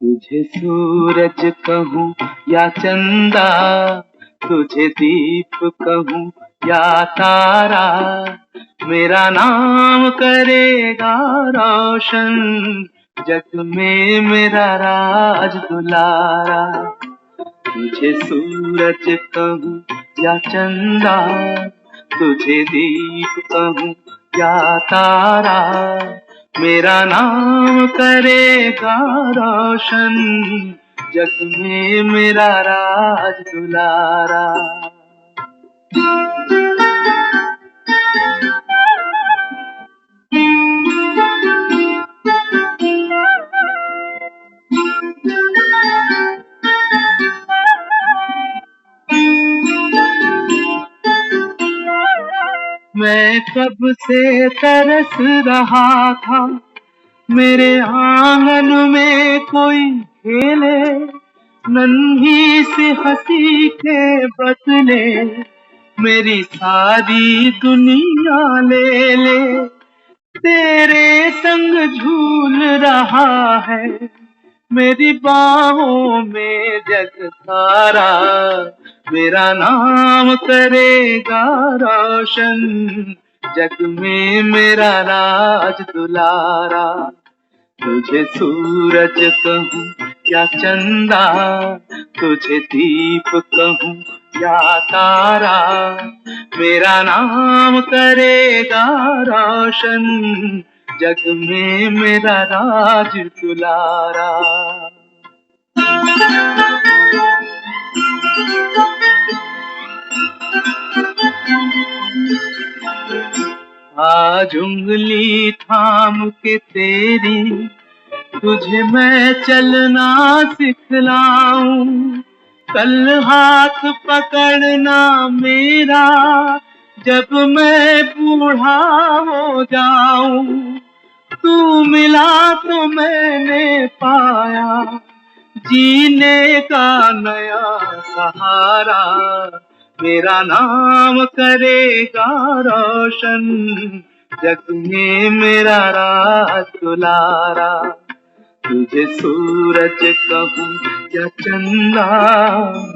तुझे सूरज कहूँ या चंदा, तुझे दीप कहूँ या तारा, मेरा नाम करेगा रोशन, जग में मेरा राज दुलारा। तुझे सूरज कहूँ या चंदा, तुझे दीप कहूँ या तारा, मेरा नाम करेगा रोशन, जग में मेरा राज दुलारा। मैं कब से तरस रहा था, मेरे आंगन में कोई खेले, नन्ही सी हंसी के बदले मेरी सारी दुनिया ले ले। तेरे संग झूल रहा है मेरी बाहों में जग सारा, मेरा नाम करेगा रोशन, जग में मेरा राज दुलारा। तुझे सूरज कहूँ या चंदा, तुझे दीप कहूँ या तारा, मेरा नाम करेगा रोशन, जग में मेरा राज दुलारा। आज उंगली थाम के तेरी तुझे मैं चलना सिखलाऊं, कल हाथ पकड़ना मेरा जब मैं बूढ़ा हो जाऊं। तू मिला तो मैंने पाया जीने का नया सहारा, मेरा नाम करेगा रोशन, जग में मेरा राज दुलारा। तुझे सूरज कहूँ या चंदा,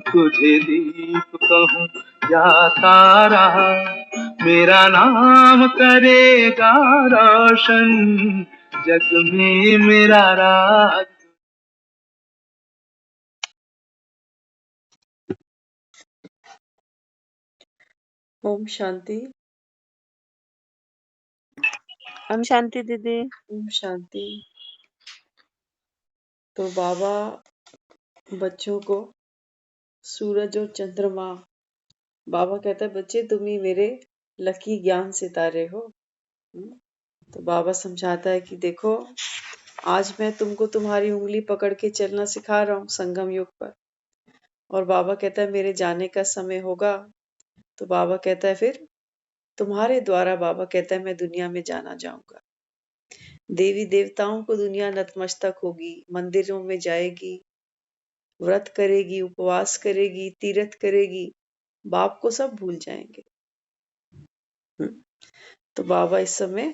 तुझे दीप कहूँ या तारा, मेरा नाम करेगा रोशन, जग में मेरा राज। ओम शांति। ओम शांति दीदी। ओम शांति। तो बाबा बच्चों को सूरज और चंद्रमा, बाबा कहता है बच्चे तुम ही मेरे लकी ज्ञान सितारे हो। तो बाबा समझाता है कि देखो आज मैं तुमको तुम्हारी उंगली पकड़ के चलना सिखा रहा हूँ संगम युग पर, और बाबा कहता है मेरे जाने का समय होगा तो बाबा कहता है फिर तुम्हारे द्वारा, बाबा कहता है मैं दुनिया में जाना जाऊंगा। देवी देवताओं को दुनिया नतमस्तक होगी, मंदिरों में जाएगी, व्रत करेगी, उपवास करेगी, तीर्थ करेगी, बाप को सब भूल जाएंगे। तो बाबा इस समय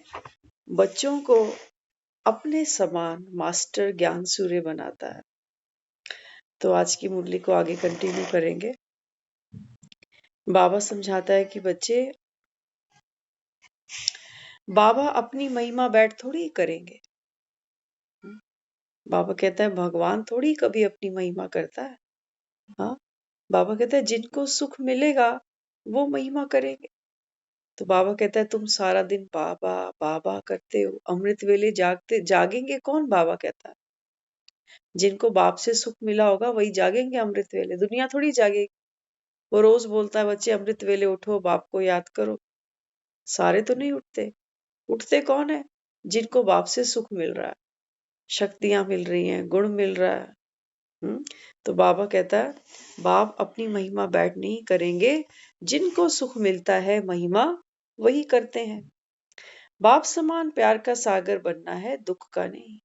बच्चों को अपने समान मास्टर ज्ञान सूर्य बनाता है। तो आज की मुरली को आगे कंटिन्यू करेंगे। बाबा समझाता है कि बच्चे बाबा अपनी महिमा बैठ थोड़ी करेंगे। बाबा कहता है भगवान थोड़ी कभी अपनी महिमा करता है। हाँ, बाबा कहता है जिनको सुख मिलेगा वो महिमा करेंगे। तो बाबा कहता है तुम सारा दिन बाबा बाबा करते हो, अमृत वेले जागेंगे कौन? बाबा कहता है जिनको बाप से सुख मिला होगा वही जागेंगे अमृत वेले, दुनिया थोड़ी जागेगी। वो रोज बोलता है बच्चे अमृत वेले उठो, बाप को याद करो, सारे तो नहीं उठते। उठते कौन है? जिनको बाप से सुख मिल रहा है, शक्तियां मिल रही हैं, गुण मिल रहा है। तो बाबा कहता है बाप अपनी महिमा बैठ नहीं करेंगे, जिनको सुख मिलता है महिमा वही करते हैं। बाप समान प्यार का सागर बनना है, दुख का नहीं।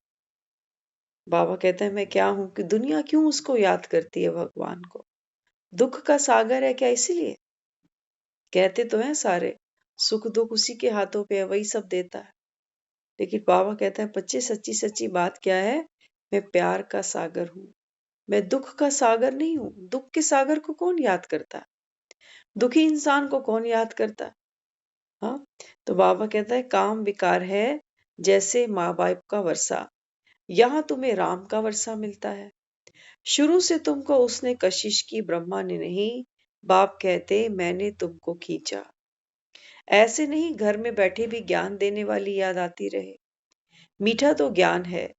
बाबा कहते हैं मैं क्या हूं कि दुनिया क्यों उसको याद करती है भगवान को? दुख का सागर है क्या? इसीलिए कहते तो हैं सारे सुख दुख उसी के हाथों पे है, वही सब देता है। लेकिन बाबा कहता है बच्चे सच्ची सच्ची बात क्या है मैं प्यार का सागर हूँ, मैं दुख का सागर नहीं हूँ। दुख के सागर को कौन याद करता? दुखी इंसान को कौन याद करता? हाँ, तो बाबा कहता है काम विकार है जैसे माँ बाप का वर्षा, यहाँ तुम्हें राम का वर्षा मिलता है। शुरू से तुमको उसने कशिश की, ब्रह्मा ने नहीं। बाप कहते मैंने तुमको खींचा। ऐसे नहीं घर में बैठे भी ज्ञान देने वाली याद आती रहे। मीठा तो ज्ञान है,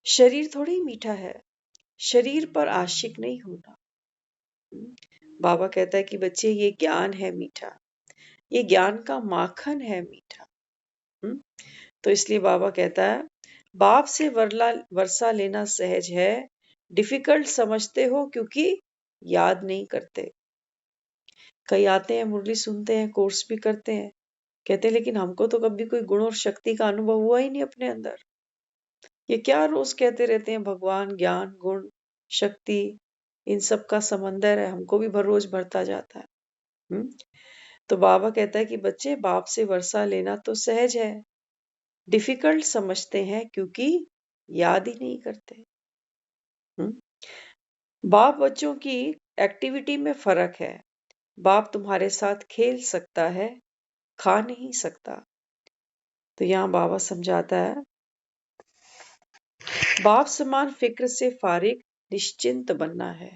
शरीर थोड़ी मीठा है। शरीर पर आशिक नहीं होना। बाबा कहता है कि बच्चे ये ज्ञान है मीठा, ये ज्ञान का माखन है मीठा। हम्म, तो इसलिए बाबा कहता है बाप से वर्षा लेना सहज है, डिफिकल्ट समझते हो क्योंकि याद नहीं करते। कई आते हैं, मुरली सुनते हैं, कोर्स भी करते हैं, कहते हैं लेकिन हमको तो कभी कोई गुण और शक्ति का अनुभव हुआ ही नहीं अपने अंदर। ये क्या रोज कहते रहते हैं भगवान, ज्ञान, गुण, शक्ति, इन सब का समंदर है, हमको भी भर रोज भरता जाता है। तो बाबा कहता है कि बच्चे बाप से वर्षा लेना तो सहज है, डिफिकल्ट समझते हैं क्योंकि याद ही नहीं करते। बाप बच्चों की एक्टिविटी में फर्क है। बाप तुम्हारे साथ खेल सकता है, खा नहीं सकता। तो यहाँ बाबा समझाता है बाप समान फिक्र से फारिग निश्चिंत बनना है।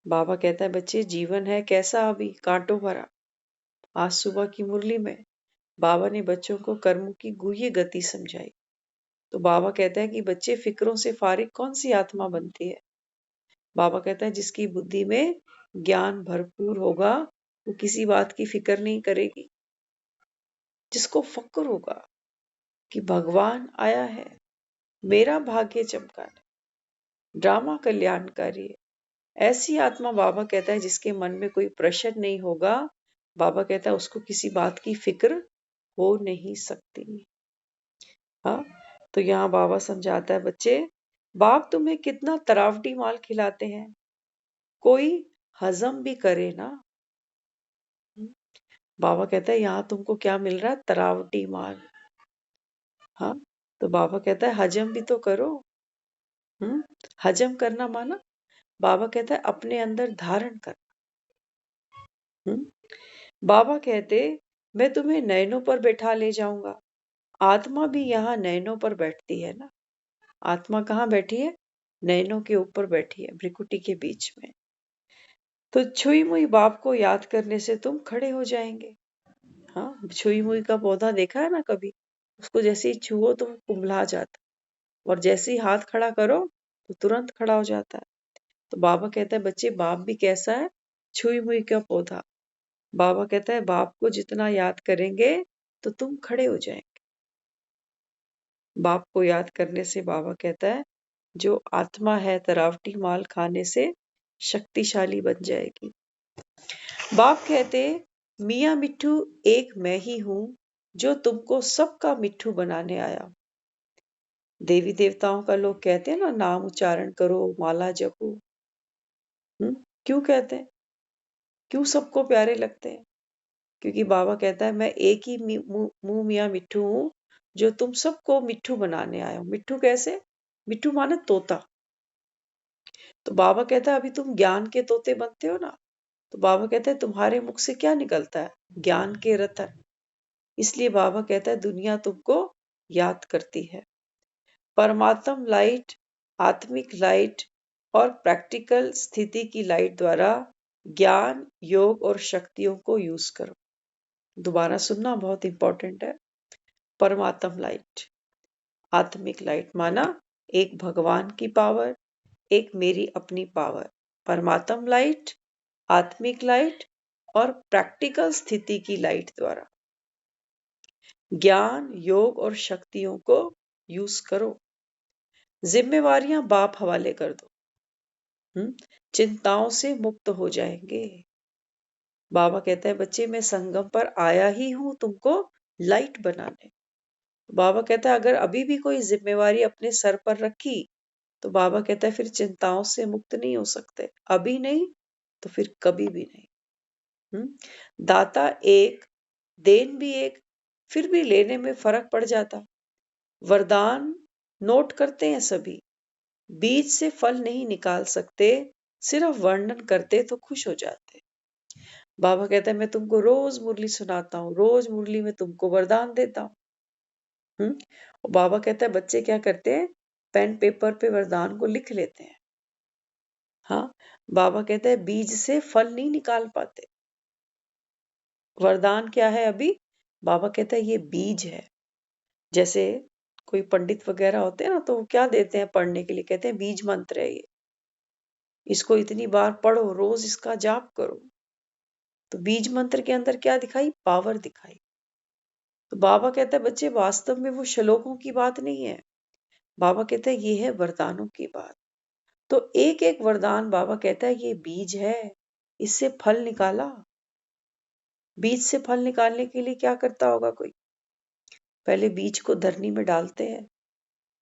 बाबा कहता है बच्चे जीवन है कैसा, अभी कांटों भरा। आज सुबह की मुरली में बाबा ने बच्चों को कर्मों की गुह्य गति समझाई। तो बाबा कहता है कि बच्चे फिक्रों से फारिग कौन सी आत्मा बनती है? बाबा कहता है जिसकी बुद्धि में ज्ञान भरपूर होगा वो किसी बात की फिक्र नहीं करेगी। जिसको फक्र होगा कि भगवान आया है, मेरा भाग्य चमका है, ड्रामा कल्याणकारी है, ऐसी आत्मा बाबा कहता है जिसके मन में कोई प्रश्न नहीं होगा, बाबा कहता है उसको किसी बात की फिक्र हो नहीं सकती। हाँ, तो यहाँ बाबा समझाता है बच्चे बाप तुम्हें कितना तरावटी माल खिलाते हैं, कोई हजम भी करे ना। बाबा कहता है यहाँ तुमको क्या मिल रहा है? तरावटी माल। हाँ, तो बाबा कहता है हजम भी तो करो। हजम करना माना बाबा कहता है अपने अंदर धारण कर। बाबा कहते मैं तुम्हें नयनों पर बैठा ले जाऊंगा। आत्मा भी यहाँ नयनों पर बैठती है ना। आत्मा कहाँ बैठी है? नयनों के ऊपर बैठी है, भ्रिकुटी के बीच में। तो छुई मुई बाप को याद करने से तुम खड़े हो जाएंगे। हाँ, छुई मुई का पौधा देखा है ना कभी? उसको जैसे ही छुओ तो वो कुम्भला जाता, और जैसे ही हाथ खड़ा करो तो तुरंत खड़ा हो जाता है। तो बाबा कहता है बच्चे बाप भी कैसा है? छुई मुई का पौधा। बाबा कहता है बाप को जितना याद करेंगे तो तुम खड़े हो जाएंगे। बाप को याद करने से बाबा कहता है जो आत्मा है तरावटी माल खाने से शक्तिशाली बन जाएगी। बाप कहते मियाँ मिट्ठू एक मैं ही हूं जो तुमको सबका मिट्ठू बनाने आया। देवी देवताओं का लोग कहते हैं ना नाम उच्चारण करो, माला जपो। क्यों कहते हैं? क्यों सबको प्यारे लगते हैं? क्योंकि बाबा कहता है मैं एक ही मुंह मियाँ मिट्ठू हूं जो तुम सबको मिट्ठू बनाने आया हूं। मिट्ठू कैसे? मिट्ठू माने तोता। तो बाबा कहता है अभी तुम ज्ञान के तोते बनते हो ना, तो बाबा कहता है तुम्हारे मुख से क्या निकलता है? ज्ञान के रतन। इसलिए बाबा कहता है दुनिया तुमको याद करती है। परमात्म लाइट, आत्मिक लाइट और प्रैक्टिकल स्थिति की लाइट द्वारा ज्ञान, योग और शक्तियों को यूज करो। दोबारा सुनना बहुत इंपॉर्टेंट है। परमात्म लाइट, आत्मिक लाइट माना एक भगवान की पावर, एक मेरी अपनी पावर। परमात्म लाइट, आत्मिक लाइट और प्रैक्टिकल स्थिति की लाइट द्वारा ज्ञान, योग और शक्तियों को यूज करो। जिम्मेवारियां बाप हवाले कर दो। चिंताओं से मुक्त हो जाएंगे। बाबा कहता है बच्चे मैं संगम पर आया ही हूं तुमको लाइट बनाने। बाबा कहता है अगर अभी भी कोई जिम्मेवारी अपने सर पर रखी तो बाबा कहता है फिर चिंताओं से मुक्त नहीं हो सकते। अभी नहीं तो फिर कभी भी नहीं। दाता एक, देन भी एक, फिर भी लेने में फर्क पड़ जाता। वरदान नोट करते हैं सभी। बीज से फल नहीं निकाल सकते, सिर्फ वर्णन करते तो खुश हो जाते। बाबा कहता है मैं तुमको रोज मुरली सुनाता हूँ, रोज मुरली में तुमको वरदान देता हूँ। और बाबा कहता है बच्चे क्या करते हैं, पेन पेपर पे वरदान को लिख लेते हैं। हाँ, बाबा कहता है बीज से फल नहीं निकाल पाते। वरदान क्या है अभी? बाबा कहता है ये बीज है। जैसे कोई पंडित वगैरह होते हैं ना, तो वो क्या देते हैं पढ़ने के लिए, कहते हैं बीज मंत्र है ये, इसको इतनी बार पढ़ो, रोज इसका जाप करो। तो बीज मंत्र के अंदर क्या दिखाई? पावर दिखाई। तो बाबा कहता है बच्चे वास्तव में वो श्लोकों की बात नहीं है, बाबा कहता है ये है वरदानों की बात। तो एक एक वरदान बाबा कहता है ये बीज है, इससे फल निकाला। बीज से फल निकालने के लिए क्या करता होगा कोई? पहले बीज को धरनी में डालते हैं,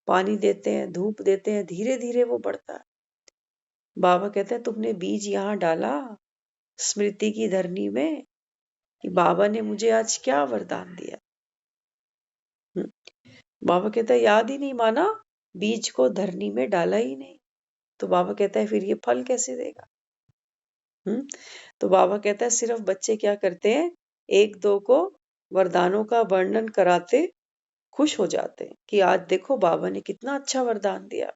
पानी देते हैं, धूप देते हैं, धीरे धीरे वो बढ़ता है। बाबा कहते हैं तुमने बीज यहाँ डाला स्मृति की धरनी में कि बाबा ने मुझे आज क्या वरदान दिया। बाबा कहता है याद ही नहीं माना, बीज को धरनी में डाला ही नहीं, तो बाबा कहता है फिर ये फल कैसे देगा? तो बाबा कहता है सिर्फ बच्चे क्या करते हैं, एक दो को वरदानों का वर्णन कराते खुश हो जाते हैं कि आज देखो बाबा ने कितना अच्छा वरदान दिया।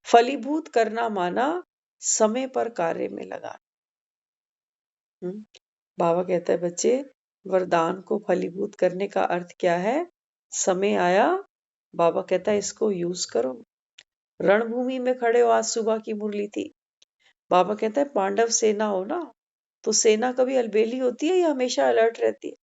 फलीभूत करना माना समय पर कार्य में लगाना। बाबा कहता है बच्चे वरदान को फलीभूत करने का अर्थ क्या है? समय आया, बाबा कहता है इसको यूज करो। रणभूमि में खड़े हो, आज सुबह की मुरली थी। बाबा कहता है पांडव सेना हो ना, तो सेना कभी अलबेली होती है या हमेशा अलर्ट रहती है?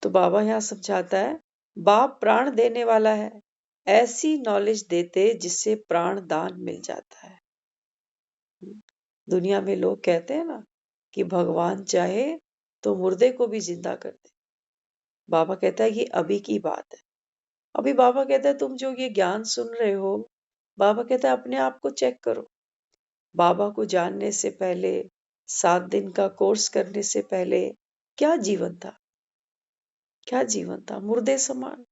तो बाबा यहाँ समझाता है बाप प्राण देने वाला है, ऐसी नॉलेज देते जिससे प्राण दान मिल जाता है। दुनिया में लोग कहते हैं ना कि भगवान चाहे तो मुर्दे को भी जिंदा कर दे। बाबा कहता है ये अभी की बात है। अभी बाबा कहता है तुम जो ये ज्ञान सुन रहे हो, बाबा कहता है अपने आप को चेक करो। बाबा को जानने से पहले, 7 दिन का कोर्स करने से पहले क्या जीवन था? क्या जीवन था? मुर्दे समान।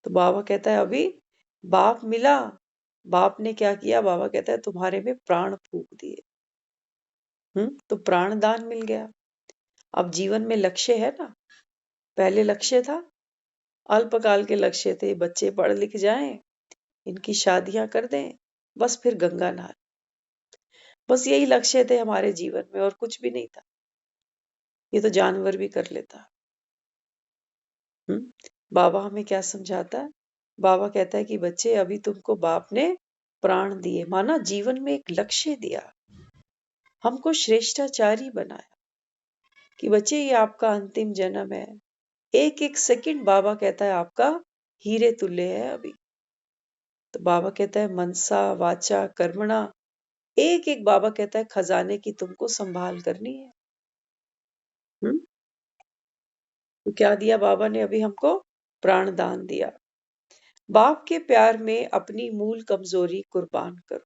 तो बाबा कहता है अभी बाप मिला, बाप ने क्या किया? बाबा कहता है तुम्हारे में प्राण फूंक दिए। तो प्राण दान मिल गया। अब जीवन में लक्ष्य है ना, पहले लक्ष्य था अल्पकाल के लक्ष्य थे, बच्चे पढ़ लिख जाएं, इनकी शादियां कर दें, बस फिर गंगा नहा। बस यही लक्ष्य थे हमारे जीवन में और कुछ भी नहीं था। ये तो जानवर भी कर लेता। बाबा हमें क्या समझाता है? बाबा कहता है कि बच्चे अभी तुमको बाप ने प्राण दिए, माना जीवन में एक लक्ष्य दिया, हमको श्रेष्ठाचारी बनाया कि बच्चे ये आपका अंतिम जन्म है। एक एक सेकंड बाबा कहता है आपका हीरे तुल्य है अभी। तो बाबा कहता है मनसा वाचा कर्मणा, एक एक बाबा कहता है खजाने की तुमको संभाल करनी है। तो क्या दिया बाबा ने? अभी हमको प्राण दान दिया। बाप के प्यार में अपनी मूल कमजोरी कुर्बान करो।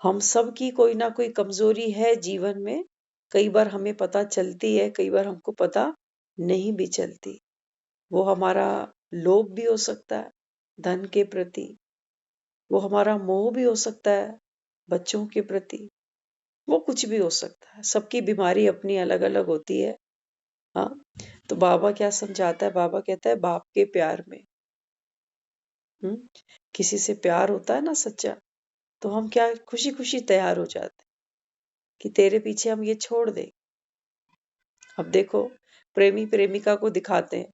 हम सब की कोई ना कोई कमजोरी है जीवन में, कई बार हमें पता चलती है, कई बार हमको पता नहीं भी चलती। वो हमारा लोभ भी हो सकता है धन के प्रति, वो हमारा मोह भी हो सकता है बच्चों के प्रति, वो कुछ भी हो सकता है। सबकी बीमारी अपनी अलग अलग होती है। हाँ, तो बाबा क्या समझाता है? बाबा कहता है बाप के प्यार में, किसी से प्यार होता है ना सच्चा, तो हम क्या खुशी खुशी तैयार हो जाते कि तेरे पीछे हम ये छोड़ दें। अब देखो प्रेमी प्रेमिका को दिखाते हैं,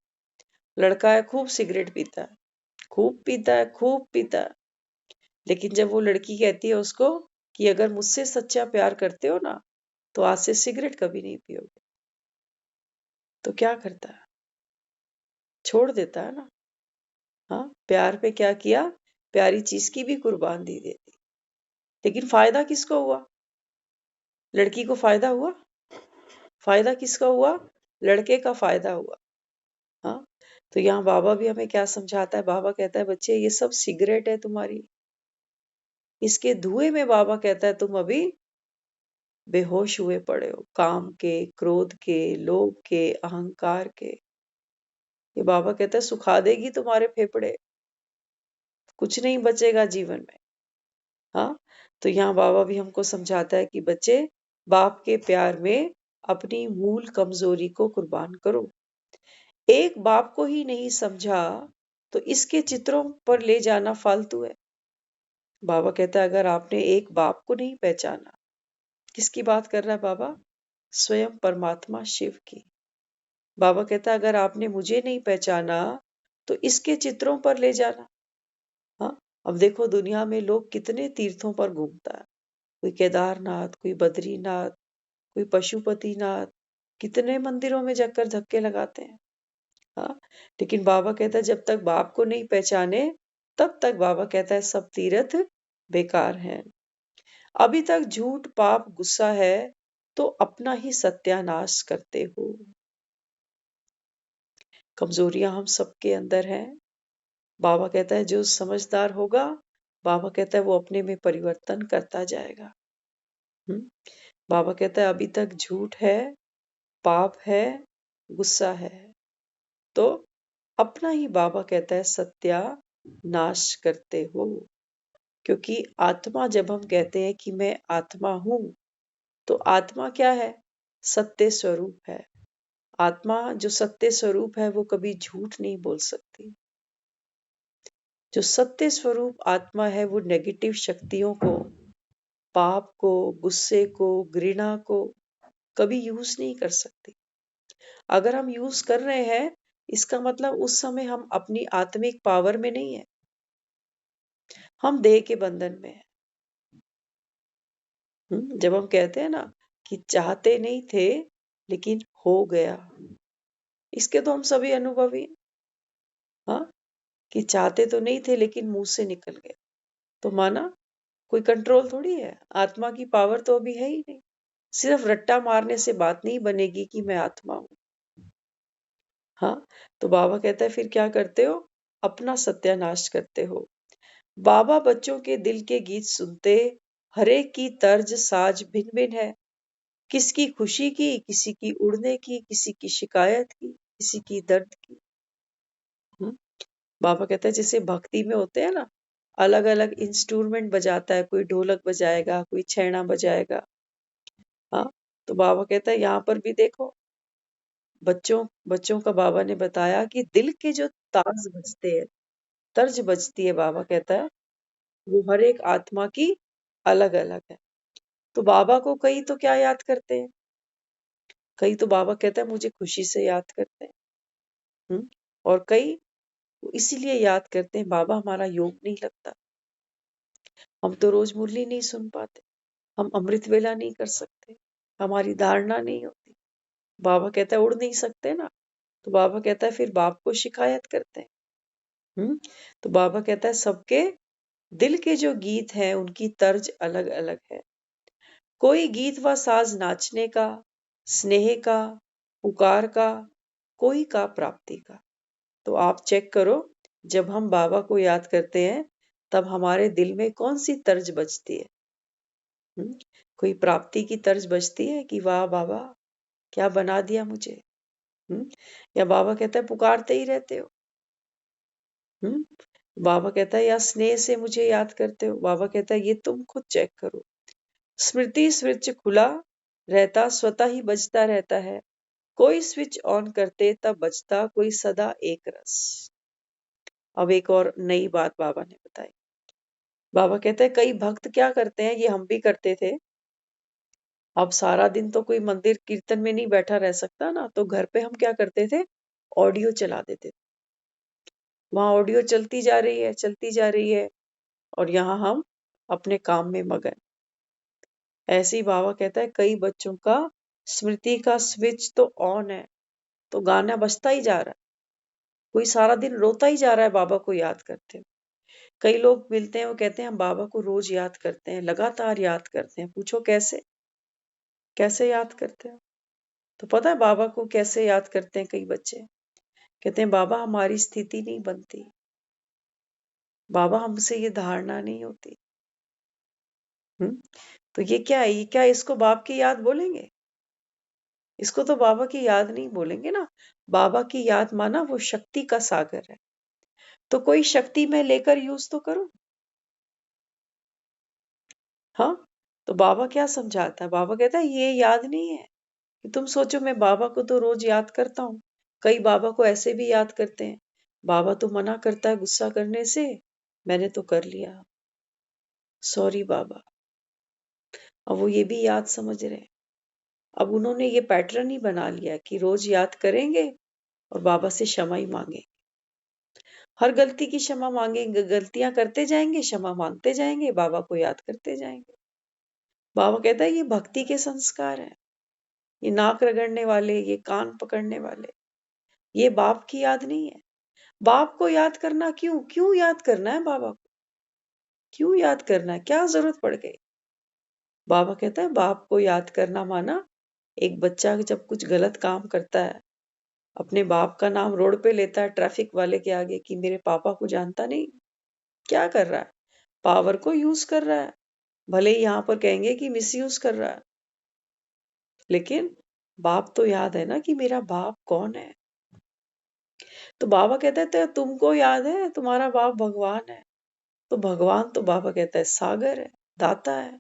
लड़का है खूब सिगरेट पीता है, खूब पीता है, खूब पीता है, लेकिन जब वो लड़की कहती है उसको कि अगर मुझसे सच्चा प्यार करते हो ना, तो आज से सिगरेट कभी नहीं पियोगे, तो क्या करता है? छोड़ देता है ना। हाँ, प्यार पे क्या किया? प्यारी चीज की भी कुर्बान दी देती। लेकिन फायदा किसको हुआ? लड़की को फायदा हुआ? फायदा किसका हुआ? लड़के का फायदा हुआ। हाँ, तो यहाँ बाबा भी हमें क्या समझाता है? बाबा कहता है बच्चे ये सब सिगरेट है तुम्हारी, इसके धुएं में बाबा कहता है तुम अभी बेहोश हुए पड़े हो, काम के, क्रोध के, लोभ के, अहंकार के। ये बाबा कहता है सुखा देगी तुम्हारे फेफड़े, कुछ नहीं बचेगा जीवन में। हाँ, तो यहाँ बाबा भी हमको समझाता है कि बच्चे, बाप के प्यार में अपनी मूल कमजोरी को कुर्बान करो। एक बाप को ही नहीं समझा तो इसके चित्रों पर ले जाना फालतू है। बाबा कहता है अगर आपने एक बाप को नहीं पहचाना, किसकी बात कर रहा है बाबा? स्वयं परमात्मा शिव की। बाबा कहता है अगर आपने मुझे नहीं पहचाना तो इसके चित्रों पर ले जाना। हाँ, अब देखो दुनिया में लोग कितने तीर्थों पर घूमता है, कोई केदारनाथ, कोई बद्रीनाथ, कोई पशुपतिनाथ, कितने मंदिरों में जाकर धक्के लगाते हैं। हाँ, लेकिन बाबा कहता है जब तक बाप को नहीं पहचाने तब तक बाबा कहता है सब तीर्थ बेकार हैं। अभी तक झूठ, पाप, गुस्सा है तो अपना ही सत्यानाश करते हो। कमजोरियां हम सबके अंदर हैं। बाबा कहता है जो समझदार होगा, बाबा कहता है वो अपने में परिवर्तन करता जाएगा। बाबा कहता है अभी तक झूठ है, पाप है, गुस्सा है, तो अपना ही बाबा कहता है सत्यानाश करते हो। क्योंकि आत्मा, जब हम कहते हैं कि मैं आत्मा हूं, तो आत्मा क्या है? सत्य स्वरूप है। आत्मा जो सत्य स्वरूप है वो कभी झूठ नहीं बोल सकती। जो सत्य स्वरूप आत्मा है वो नेगेटिव शक्तियों को, पाप को, गुस्से को, घृणा को कभी यूज नहीं कर सकती। अगर हम यूज कर रहे हैं, इसका मतलब उस समय हम अपनी आत्मिक पावर में नहीं है, हम देह के बंधन में है। जब हम कहते हैं ना कि चाहते नहीं थे लेकिन हो गया, इसके तो हम सभी अनुभवी हैं। हाँ, कि चाहते तो नहीं थे लेकिन मुंह से निकल गया, तो माना कोई कंट्रोल थोड़ी है, आत्मा की पावर तो अभी है ही नहीं। सिर्फ रट्टा मारने से बात नहीं बनेगी कि मैं आत्मा हूं। हाँ, तो बाबा कहता है फिर क्या करते हो? अपना सत्यानाश करते हो। बाबा बच्चों के दिल के गीत सुनते, हरेक की तर्ज साज भिन्न भिन्न है। किसकी खुशी की, किसी की उड़ने की, किसी की शिकायत की, किसी की दर्द की। बाबा कहता है जैसे भक्ति में होते हैं ना, अलग अलग इंस्ट्रूमेंट बजाता है, कोई ढोलक बजाएगा, कोई छैना बजाएगा। हाँ, तो बाबा कहता है यहाँ पर भी देखो, बच्चों बच्चों का बाबा ने बताया कि दिल के जो ताज बजते हैं, तर्ज बजती है, बाबा कहता है वो हर एक आत्मा की अलग अलग है। तो बाबा को कई तो क्या याद करते हैं, कई तो बाबा कहता है मुझे खुशी से याद करते हैं। और कई इसीलिए याद करते हैं बाबा हमारा योग नहीं लगता, हम तो रोज मुरली नहीं सुन पाते, हम अमृत वेला नहीं कर सकते, हमारी धारणा नहीं होती। बाबा कहता है उड़ नहीं सकते ना, तो बाबा कहता है फिर बाप को शिकायत करते हैं। तो बाबा कहता है सबके दिल के जो गीत हैं उनकी तर्ज अलग अलग है। कोई गीत व साज नाचने का, स्नेह का, पुकार का, कोई का प्राप्ति का। तो आप चेक करो, जब हम बाबा को याद करते हैं तब हमारे दिल में कौन सी तर्ज बजती है? कोई प्राप्ति की तर्ज बजती है कि वाह बाबा क्या बना दिया मुझे। या बाबा कहता है पुकारते ही रहते हो। बाबा कहता है या स्नेह से मुझे याद करते हो। बाबा कहता है ये तुम खुद चेक करो। स्मृति स्विच खुला रहता, स्वतः ही बजता रहता है। कोई स्विच ऑन करते तब बजता, कोई सदा एक रस। अब एक और नई बात बाबा ने बताई। बाबा कहते हैं कई भक्त क्या करते हैं, ये हम भी करते थे। अब सारा दिन तो कोई मंदिर कीर्तन में नहीं बैठा रह सकता ना, तो घर पे हम क्या करते थे, ऑडियो चला देते थे। वहां ऑडियो चलती जा रही है, चलती जा रही है, और यहाँ हम अपने काम में मगन। ऐसे ही बाबा कहता है कई बच्चों का स्मृति का स्विच तो ऑन है, तो गाना बजता ही जा रहा है, कोई सारा दिन रोता ही जा रहा है बाबा को याद करते हुए। कई लोग मिलते हैं, वो कहते हैं हम बाबा को रोज याद करते हैं, लगातार याद करते हैं। पूछो कैसे, कैसे याद करते हैं? तो पता है बाबा को कैसे याद करते हैं कई बच्चे? कहते हैं बाबा हमारी स्थिति नहीं बनती, बाबा हमसे ये धारणा नहीं होती। तो ये क्या है, ये क्या इसको बाप की याद बोलेंगे? इसको तो बाबा की याद नहीं बोलेंगे ना। बाबा की याद माना वो शक्ति का सागर है, तो कोई शक्ति मैं लेकर यूज तो करूं। हाँ, तो बाबा क्या समझाता है? बाबा कहता है ये याद नहीं है कि तुम सोचो मैं बाबा को तो रोज याद करता हूँ। कई बाबा को ऐसे भी याद करते हैं, बाबा तो मना करता है गुस्सा करने से, मैंने तो कर लिया, सॉरी बाबा। अब वो ये भी याद समझ रहे हैं। अब उन्होंने ये पैटर्न ही बना लिया कि रोज याद करेंगे और बाबा से क्षमा ही मांगे। हर गलती की क्षमा मांगेंगे, गलतियां करते जाएंगे, क्षमा मांगते जाएंगे, बाबा को याद करते जाएंगे। बाबा कहता है ये भक्ति के संस्कार हैं। ये नाक रगड़ने वाले, ये कान पकड़ने वाले, ये बाप की याद नहीं है। बाप को याद करना क्यों? क्यों याद करना है बाबा को? क्यों याद करना है? क्या जरूरत पड़ गई? बाबा कहता है बाप को याद करना माना एक बच्चा जब कुछ गलत काम करता है, अपने बाप का नाम रोड पे लेता है ट्रैफिक वाले के आगे कि मेरे पापा को जानता नहीं, क्या कर रहा है? पावर को यूज कर रहा है। भले ही यहाँ पर कहेंगे कि मिसयूज कर रहा है, लेकिन बाप तो याद है ना कि मेरा बाप कौन है। तो बाबा कहता है तो तुमको याद है तुम्हारा बाप भगवान है। तो भगवान तो बाबा कहता है सागर है, दाता है।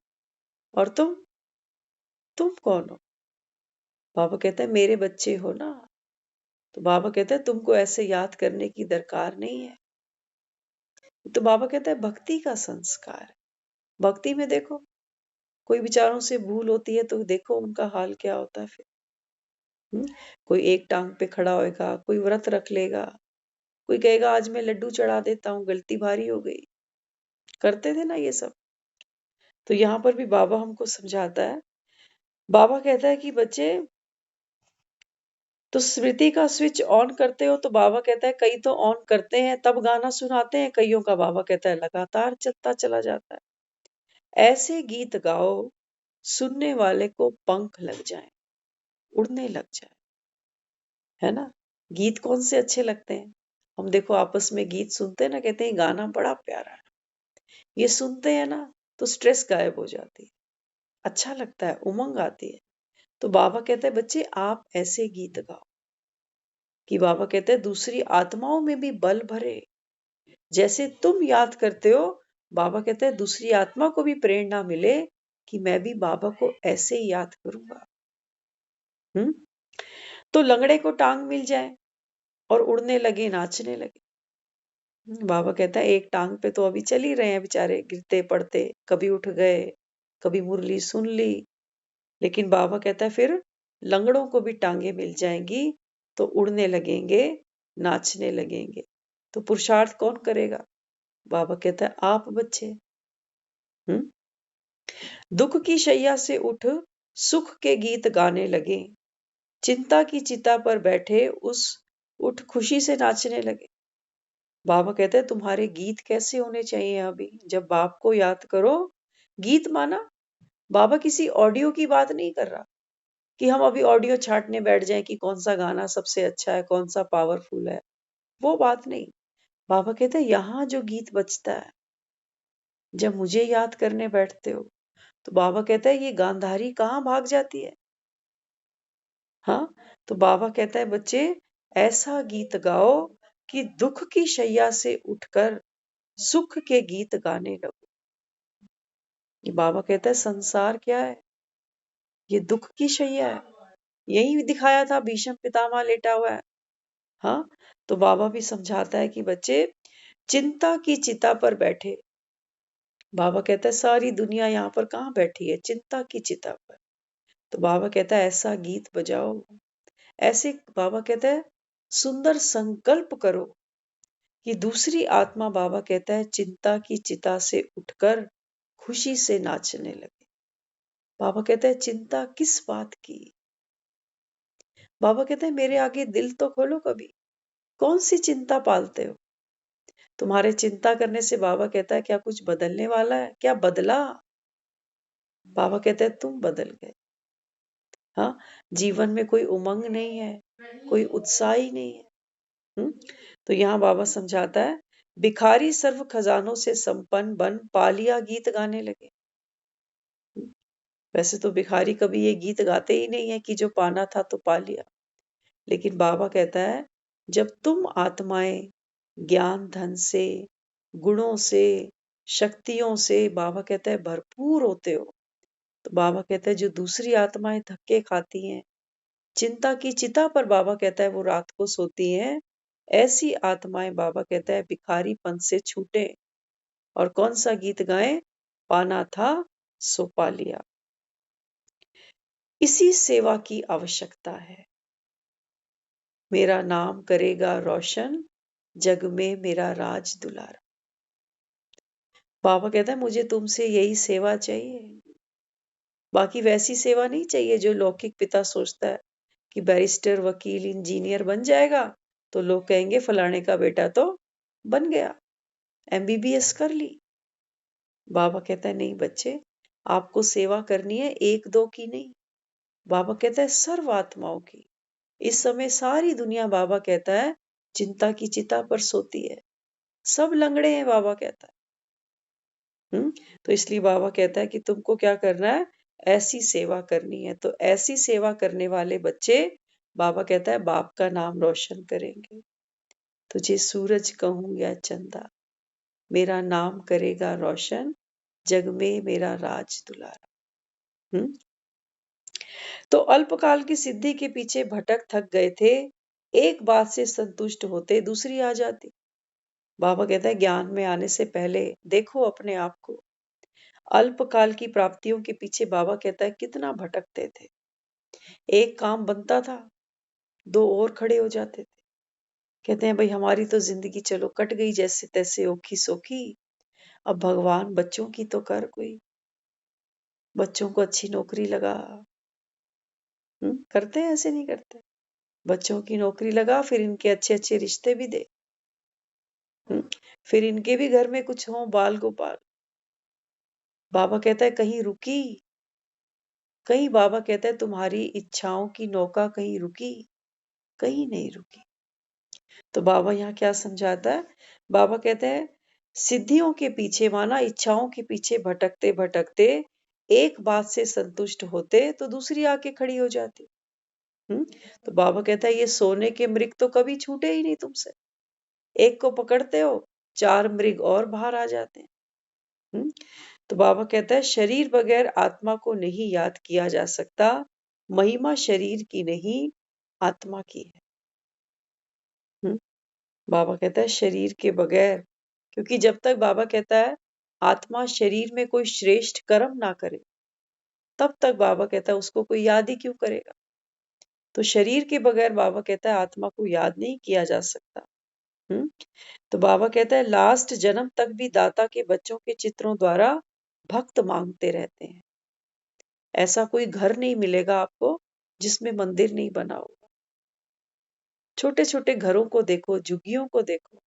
और तुम कौन हो? बाबा कहता है मेरे बच्चे हो ना। तो बाबा कहता है तुमको ऐसे याद करने की दरकार नहीं है। तो बाबा कहता है भक्ति का संस्कार है। भक्ति में देखो कोई बेचारों से भूल होती है तो देखो उनका हाल क्या होता है फिर। कोई एक टांग पे खड़ा होएगा, कोई व्रत रख लेगा, कोई कहेगा आज मैं लड्डू चढ़ा देता हूँ, गलती भारी हो गई। करते थे ना ये सब। तो यहाँ पर भी बाबा हमको समझाता है। बाबा कहता है कि बच्चे तो स्मृति का स्विच ऑन करते हो। तो बाबा कहता है कई तो ऑन करते हैं तब गाना सुनाते हैं, कईयों का बाबा कहता है लगातार चलता चला जाता है। ऐसे गीत गाओ सुनने वाले को पंख लग जाए, उड़ने लग जाए। है ना? गीत कौन से अच्छे लगते हैं? हम देखो आपस में गीत सुनते हैं ना, कहते हैं गाना बड़ा प्यारा है। ये सुनते हैं ना तो स्ट्रेस गायब हो जाती है, अच्छा लगता है, उमंग आती है। तो बाबा कहते हैं बच्चे आप ऐसे गीत गाओ कि बाबा कहते हैं दूसरी आत्माओं में भी बल भरे। जैसे तुम याद करते हो, बाबा कहते हैं दूसरी आत्मा को भी प्रेरणा मिले कि मैं भी बाबा को ऐसे ही याद करूंगा। तो लंगड़े को टांग मिल जाए और उड़ने लगे, नाचने लगे। बाबा कहता है एक टांग पे तो अभी चल ही रहे हैं बेचारे, गिरते पड़ते, कभी उठ गए, कभी मुरली सुन ली। लेकिन बाबा कहता है फिर लंगड़ों को भी टांगे मिल जाएंगी तो उड़ने लगेंगे, नाचने लगेंगे। तो पुरुषार्थ कौन करेगा? बाबा कहता है आप बच्चे। दुख की शैया से उठ सुख के गीत गाने लगे, चिंता की चिता पर बैठे उस उठ खुशी से नाचने लगे। बाबा कहते हैं तुम्हारे गीत कैसे होने चाहिए? अभी जब बाप को याद करो, गीत माना बाबा किसी ऑडियो की बात नहीं कर रहा कि हम अभी ऑडियो छाटने बैठ जाएं कि कौन सा गाना सबसे अच्छा है, कौन सा पावरफुल है, वो बात नहीं। बाबा कहते हैं यहाँ जो गीत बजता है जब मुझे याद करने बैठते हो, तो बाबा कहता है ये गांधारी कहाँ भाग जाती है। हाँ, तो बाबा कहता है बच्चे ऐसा गीत गाओ कि दुख की शैया से उठकर सुख के गीत गाने लगो। ये बाबा कहता है संसार क्या है? ये दुख की शैया है। यही दिखाया था भीष्म पितामह लेटा हुआ है। हाँ, तो बाबा भी समझाता है कि बच्चे चिंता की चिता पर बैठे। बाबा कहता है सारी दुनिया यहाँ पर कहाँ बैठी है? चिंता की चिता पर। तो बाबा कहता है ऐसा गीत बजाओ, ऐसे बाबा कहता है सुंदर संकल्प करो कि दूसरी आत्मा, बाबा कहता है चिंता की चिता से उठकर खुशी से नाचने लगे। बाबा कहता है चिंता किस बात की? बाबा कहते हैं मेरे आगे दिल तो खोलो कभी, कौन सी चिंता पालते हो? तुम्हारे चिंता करने से बाबा कहता है क्या कुछ बदलने वाला है? क्या बदला? बाबा कहते हैं तुम बदल गए। हाँ, जीवन में कोई उमंग नहीं है, कोई उत्साह ही नहीं है। तो यहाँ बाबा समझाता है भिखारी सर्व खजानों से संपन्न बन पालिया गीत गाने लगे। वैसे तो भिखारी कभी ये गीत गाते ही नहीं है कि जो पाना था तो पा लिया, लेकिन बाबा कहता है जब तुम आत्माएं ज्ञान धन से, गुणों से, शक्तियों से बाबा कहता है भरपूर होते हो, तो बाबा कहता है जो दूसरी आत्माएं धक्के खाती हैं, चिंता की चिता पर बाबा कहता है वो रात को सोती हैं, ऐसी आत्माएं बाबा कहता है भिखारीपन से छूटे और कौन सा गीत गाएं, पाना था सो पा लिया। इसी सेवा की आवश्यकता है। मेरा नाम करेगा रोशन, जग में मेरा राज दुलारा। बाबा कहता है मुझे तुमसे यही सेवा चाहिए, बाकी वैसी सेवा नहीं चाहिए जो लौकिक पिता सोचता है कि बैरिस्टर, वकील, इंजीनियर बन जाएगा तो लोग कहेंगे फलाने का बेटा तो बन गया, एमबीबीएस कर ली। बाबा कहता है नहीं बच्चे, आपको सेवा करनी है एक दो की नहीं, बाबा कहता है सर्व आत्माओं की। इस समय सारी दुनिया बाबा कहता है चिंता की चिता पर सोती है, सब लंगड़े हैं बाबा कहता है। तो इसलिए बाबा कहता है कि तुमको क्या करना है, ऐसी सेवा करनी है। तो ऐसी सेवा करने वाले बच्चे बाबा कहता है बाप का नाम रोशन करेंगे। तुझे सूरज कहूं या चंदा, मेरा नाम करेगा रोशन, जग में मेरा राज दुलारा। हम्म तो अल्पकाल की सिद्धि के पीछे भटक थक गए थे, एक बात से संतुष्ट होते दूसरी आ जाती। बाबा कहता है ज्ञान में आने से पहले देखो अपने आप को। अल्पकाल की प्राप्तियों के पीछे बाबा कहता है कितना भटकते थे। एक काम बनता था, दो और खड़े हो जाते थे। कहते हैं भाई हमारी तो जिंदगी चलो कट गई जैसे तैसे ओखी सोखी, अब भगवान बच्चों की तो कर कोई, बच्चों को अच्छी नौकरी लगा। करते हैं ऐसे नहीं करते, बच्चों की नौकरी लगा, फिर इनके अच्छे अच्छे रिश्ते भी दे, फिर इनके भी घर में कुछ हो बाल गोपाल। बाबा कहता है कहीं रुकी, कहीं बाबा कहता है तुम्हारी इच्छाओं की नौका कहीं रुकी, कहीं नहीं रुकी। तो बाबा यहाँ क्या समझाता है, बाबा कहते हैं सिद्धियों के पीछे माना इच्छाओं के पीछे भटकते भटकते एक बात से संतुष्ट होते तो दूसरी आके खड़ी हो जाती। तो बाबा कहता है ये सोने के मृग तो कभी छूटे ही नहीं तुमसे, एक को पकड़ते हो चार मृग और बाहर आ जाते हैं। तो बाबा कहता है शरीर बगैर आत्मा को नहीं याद किया जा सकता, महिमा शरीर की नहीं आत्मा की है। बाबा कहता है शरीर के बगैर, क्योंकि जब तक बाबा कहता है आत्मा शरीर में कोई श्रेष्ठ कर्म ना करे, तब तक बाबा कहता है उसको कोई याद ही क्यों करेगा। तो शरीर के बगैर बाबा कहता है आत्मा को याद नहीं किया जा सकता। तो बाबा कहता है लास्ट जन्म तक भी दाता के बच्चों के चित्रों द्वारा भक्त मांगते रहते हैं। ऐसा कोई घर नहीं मिलेगा आपको जिसमें मंदिर नहीं बना होगा। छोटे छोटे घरों को देखो, झुग्गियों को देखो,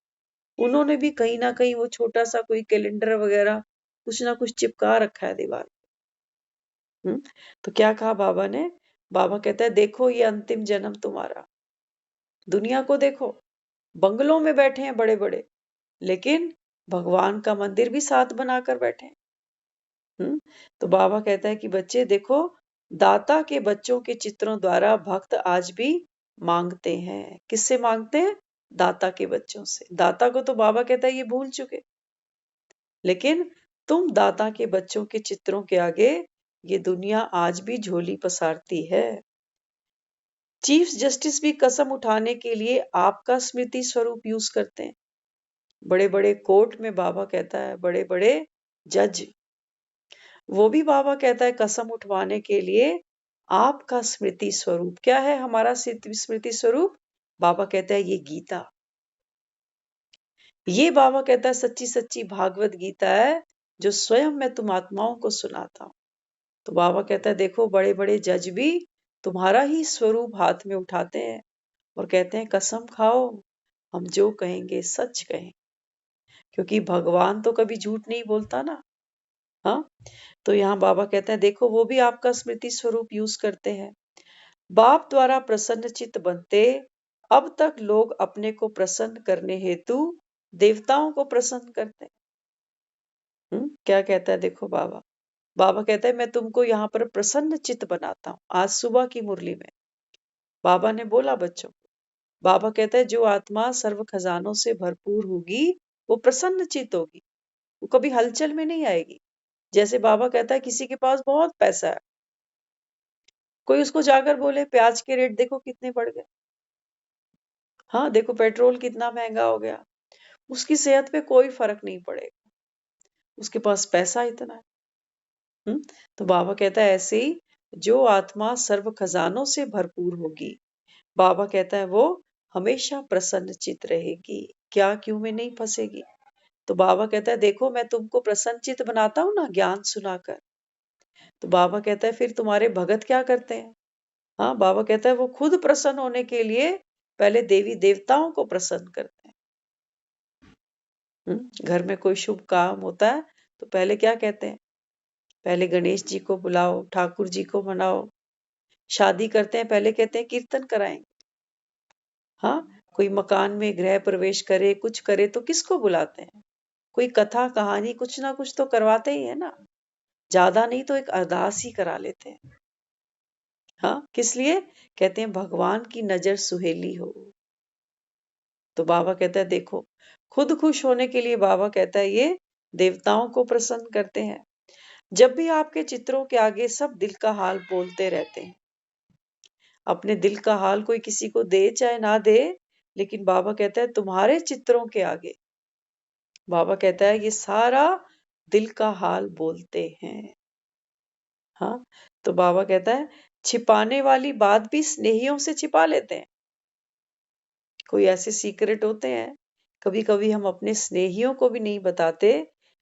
उन्होंने भी कहीं ना कहीं वो छोटा सा कोई कैलेंडर वगैरह कुछ ना कुछ चिपका रखा है दीवार पे। तो क्या कहा बाबा ने, बाबा कहता है देखो ये अंतिम जन्म तुम्हारा, दुनिया को देखो, बंगलों में बैठे हैं बड़े बड़े, लेकिन भगवान का मंदिर भी साथ बनाकर बैठे हैं। तो बाबा कहता है कि बच्चे देखो, दाता के बच्चों के चित्रों द्वारा भक्त आज भी मांगते हैं। किससे मांगते हैं, दाता के बच्चों से। दाता को तो बाबा कहता है ये भूल चुके, लेकिन तुम दाता के बच्चों के चित्रों के आगे ये दुनिया आज भी झोली पसारती है। चीफ जस्टिस भी कसम उठाने के लिए आपका स्मृति स्वरूप यूज करते हैं। बड़े बड़े कोर्ट में बाबा कहता है बड़े बड़े जज, वो भी बाबा कहता है कसम उठवाने के लिए आपका स्मृति स्वरूप। क्या है हमारा स्मृति स्वरूप, बाबा कहता है ये गीता। ये बाबा कहता है सच्ची सच्ची भागवत गीता है जो स्वयं मैं तुम आत्माओं को सुनाता हूं। तो बाबा कहता है देखो बड़े बड़े जज भी तुम्हारा ही स्वरूप हाथ में उठाते हैं और कहते हैं कसम खाओ हम जो कहेंगे सच कहें, क्योंकि भगवान तो कभी झूठ नहीं बोलता ना। हाँ, तो यहाँ बाबा कहते हैं देखो वो भी आपका स्मृति स्वरूप यूज करते हैं। बाप द्वारा प्रसन्न चित्त बनते, अब तक लोग अपने को प्रसन्न करने हेतु देवताओं को प्रसन्न करते हैं। क्या कहता है देखो बाबा, बाबा कहता है मैं तुमको यहाँ पर प्रसन्न चित्त बनाता हूँ। आज सुबह की मुरली में बाबा ने बोला बच्चों को, बाबा कहता है जो आत्मा सर्व खजानों से भरपूर होगी वो प्रसन्न चित्त होगी, वो कभी हलचल में नहीं आएगी। जैसे बाबा कहता है किसी के पास बहुत पैसा है, कोई उसको जाकर बोले प्याज के रेट देखो कितने बढ़ गए, हाँ देखो पेट्रोल कितना महंगा हो गया, उसकी सेहत पे कोई फर्क नहीं पड़ेगा, उसके पास पैसा इतना है। तो बाबा कहता है ऐसे ही जो आत्मा सर्व खजानों से भरपूर होगी, बाबा कहता है वो हमेशा प्रसन्न चित रहेगी, क्या क्यों में नहीं फंसेगी। तो बाबा कहता है देखो मैं तुमको प्रसन्न चित बनाता हूँ ना ज्ञान सुनाकर। तो बाबा कहता है फिर तुम्हारे भगत क्या करते हैं? हाँ, बाबा कहता है वो खुद प्रसन्न होने के लिए पहले देवी देवताओं को प्रसन्न करते हैं। घर में कोई शुभ काम होता है तो पहले क्या कहते हैं? पहले गणेश जी को बुलाओ, ठाकुर जी को मनाओ। शादी करते हैं पहले कहते हैं कीर्तन कराएंगे। हाँ, कोई मकान में गृह प्रवेश करे, कुछ करे तो किसको बुलाते हैं? कोई कथा कहानी कुछ ना कुछ तो करवाते ही है ना, ज्यादा नहीं तो एक अरदास ही करा लेते हैं। हाँ, किस लिए? कहते हैं भगवान की नजर सुहेली हो। तो बाबा कहता है देखो खुद खुश होने के लिए बाबा कहता है ये देवताओं को प्रसन्न करते हैं। जब भी आपके चित्रों के आगे सब दिल का हाल बोलते रहते हैं, अपने दिल का हाल कोई किसी को दे चाहे ना दे, लेकिन बाबा कहता है तुम्हारे चित्रों के आगे बाबा कहता है ये सारा दिल का हाल बोलते हैं। हाँ, तो बाबा कहता है छिपाने वाली बात भी स्नेहियों से छिपा लेते हैं। कोई ऐसे सीक्रेट होते हैं कभी कभी हम अपने स्नेहियों को भी नहीं बताते,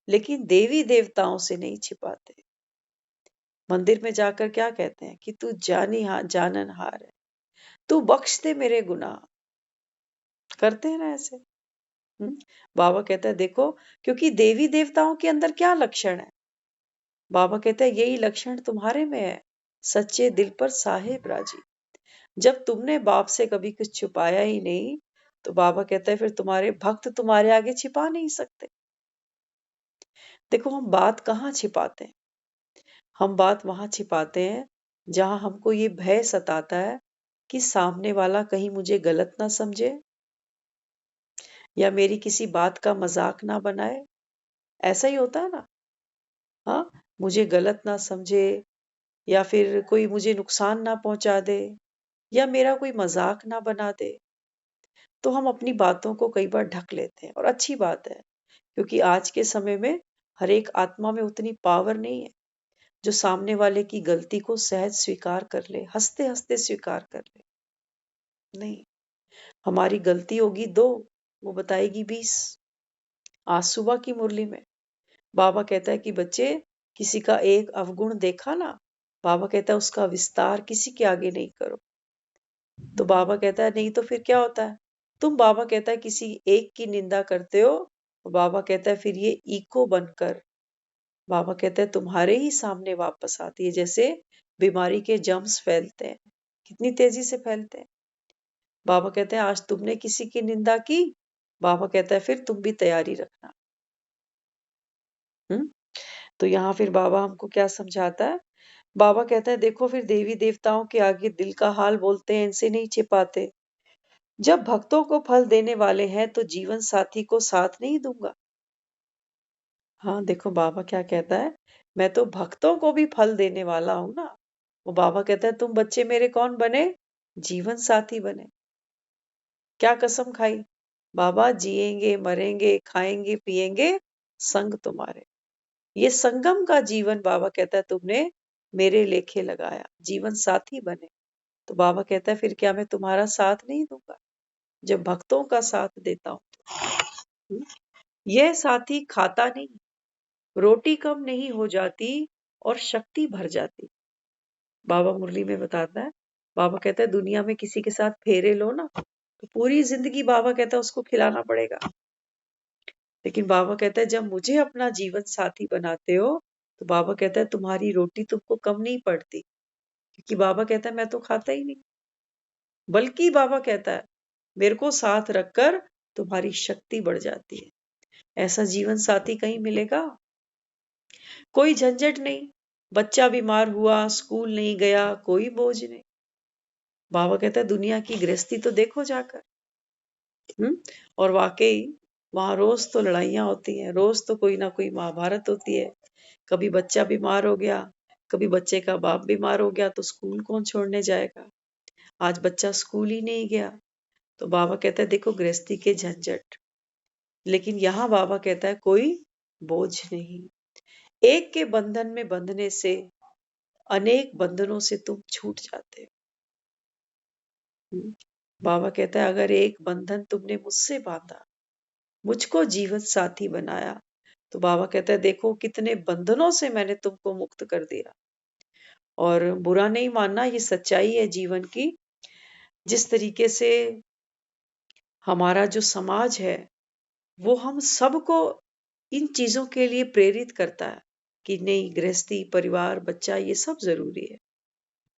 लेकिन देवी देवताओं से नहीं छिपाते। मंदिर में जाकर क्या कहते हैं कि तू जाननहार है, तू बख्श दे मेरे गुनाह। करते हैं ना ऐसे। बाबा कहता है देखो क्योंकि देवी देवताओं के अंदर क्या लक्षण है? बाबा कहते हैं यही लक्षण तुम्हारे में है, सच्चे दिल पर साहेब राजी। जब तुमने बाप से कभी कुछ छुपाया ही नहीं, तो बाबा कहता है फिर तुम्हारे भक्त तुम्हारे आगे छिपा नहीं सकते। देखो हम बात कहाँ छिपाते हैं? हम बात वहां छिपाते हैं जहां हमको ये भय सताता है कि सामने वाला कहीं मुझे गलत ना समझे या मेरी किसी बात का मजाक ना बनाए। ऐसा ही होता है ना। हाँ, मुझे गलत ना समझे या फिर कोई मुझे नुकसान ना पहुंचा दे या मेरा कोई मजाक ना बना दे, तो हम अपनी बातों को कई बार ढक लेते हैं। और अच्छी बात है, क्योंकि आज के समय में हर एक आत्मा में उतनी पावर नहीं है जो सामने वाले की गलती को सहज स्वीकार कर ले, हंसते हंसते स्वीकार कर ले। नहीं, हमारी गलती होगी 2, वो बताएगी 20। आज सुबह की मुरली में बाबा कहता है कि बच्चे किसी का एक अवगुण देखा ना, बाबा कहता है उसका विस्तार किसी के आगे नहीं करो। तो बाबा कहता है नहीं तो फिर क्या होता है? तुम बाबा कहता है किसी एक की निंदा करते हो, तो बाबा कहता है फिर ये इको बनकर बाबा कहते हैं तुम्हारे ही सामने वापस आती है। जैसे बीमारी के जर्म्स फैलते हैं, कितनी तेजी से फैलते हैं। बाबा कहते हैं आज तुमने किसी की निंदा की, बाबा कहता है फिर तुम भी तैयारी रखना। हम्म तो यहाँ फिर बाबा हमको क्या समझाता है? बाबा कहता है देखो फिर देवी देवताओं के आगे दिल का हाल बोलते हैं, इनसे नहीं छिपाते। जब भक्तों को फल देने वाले हैं तो जीवन साथी को साथ नहीं दूंगा। हाँ देखो बाबा क्या कहता है, मैं तो भक्तों को भी फल देने वाला हूं ना। वो बाबा कहता है तुम बच्चे मेरे कौन बने? जीवन साथी बने। क्या कसम खाई? बाबा जिएंगे मरेंगे खाएंगे पिएंगे संग तुम्हारे। ये संगम का जीवन बाबा कहता है तुमने मेरे लेखे लगाया, जीवन साथी बने। तो बाबा कहता है फिर क्या मैं तुम्हारा साथ नहीं दूंगा जब भक्तों का साथ देता हूँ? यह साथी खाता नहीं, रोटी कम नहीं हो जाती और शक्ति भर जाती। बाबा मुरली में बताता है, बाबा कहता है दुनिया में किसी के साथ फेरे लो ना तो पूरी जिंदगी बाबा कहता है उसको खिलाना पड़ेगा। लेकिन बाबा कहता है जब मुझे अपना जीवन साथी बनाते हो तो बाबा कहता है तुम्हारी रोटी तुमको कम नहीं पड़ती, क्योंकि बाबा कहता है मैं तो खाता ही नहीं। बल्कि बाबा कहता है मेरे को साथ रखकर तुम्हारी शक्ति बढ़ जाती है। ऐसा जीवन साथी कहीं मिलेगा? कोई झंझट नहीं, बच्चा बीमार हुआ, स्कूल नहीं गया, कोई बोझ नहीं। बाबा कहता है दुनिया की गृहस्थी तो देखो जाकर। और वाकई वहां रोज तो लड़ाइयां होती हैं, रोज तो कोई ना कोई महाभारत होती है। कभी बच्चा बीमार हो गया, कभी बच्चे का बाप बीमार हो गया, तो स्कूल कौन छोड़ने जाएगा। आज बच्चा स्कूल ही नहीं गया, तो बाबा कहता है देखो गृहस्थी के झंझट। लेकिन यहाँ बाबा कहता है कोई बोझ नहीं। एक के बंधन में बंधने से अनेक बंधनों से तुम छूट जाते हो। बाबा कहता है अगर एक बंधन तुमने मुझसे बांधा, मुझको जीवन साथी बनाया, तो बाबा कहता है देखो कितने बंधनों से मैंने तुमको मुक्त कर दिया। और बुरा नहीं मानना, ये सच्चाई है जीवन की। जिस तरीके से हमारा जो समाज है वो हम सबको इन चीजों के लिए प्रेरित करता है कि नहीं, गृहस्थी, परिवार, बच्चा, ये सब जरूरी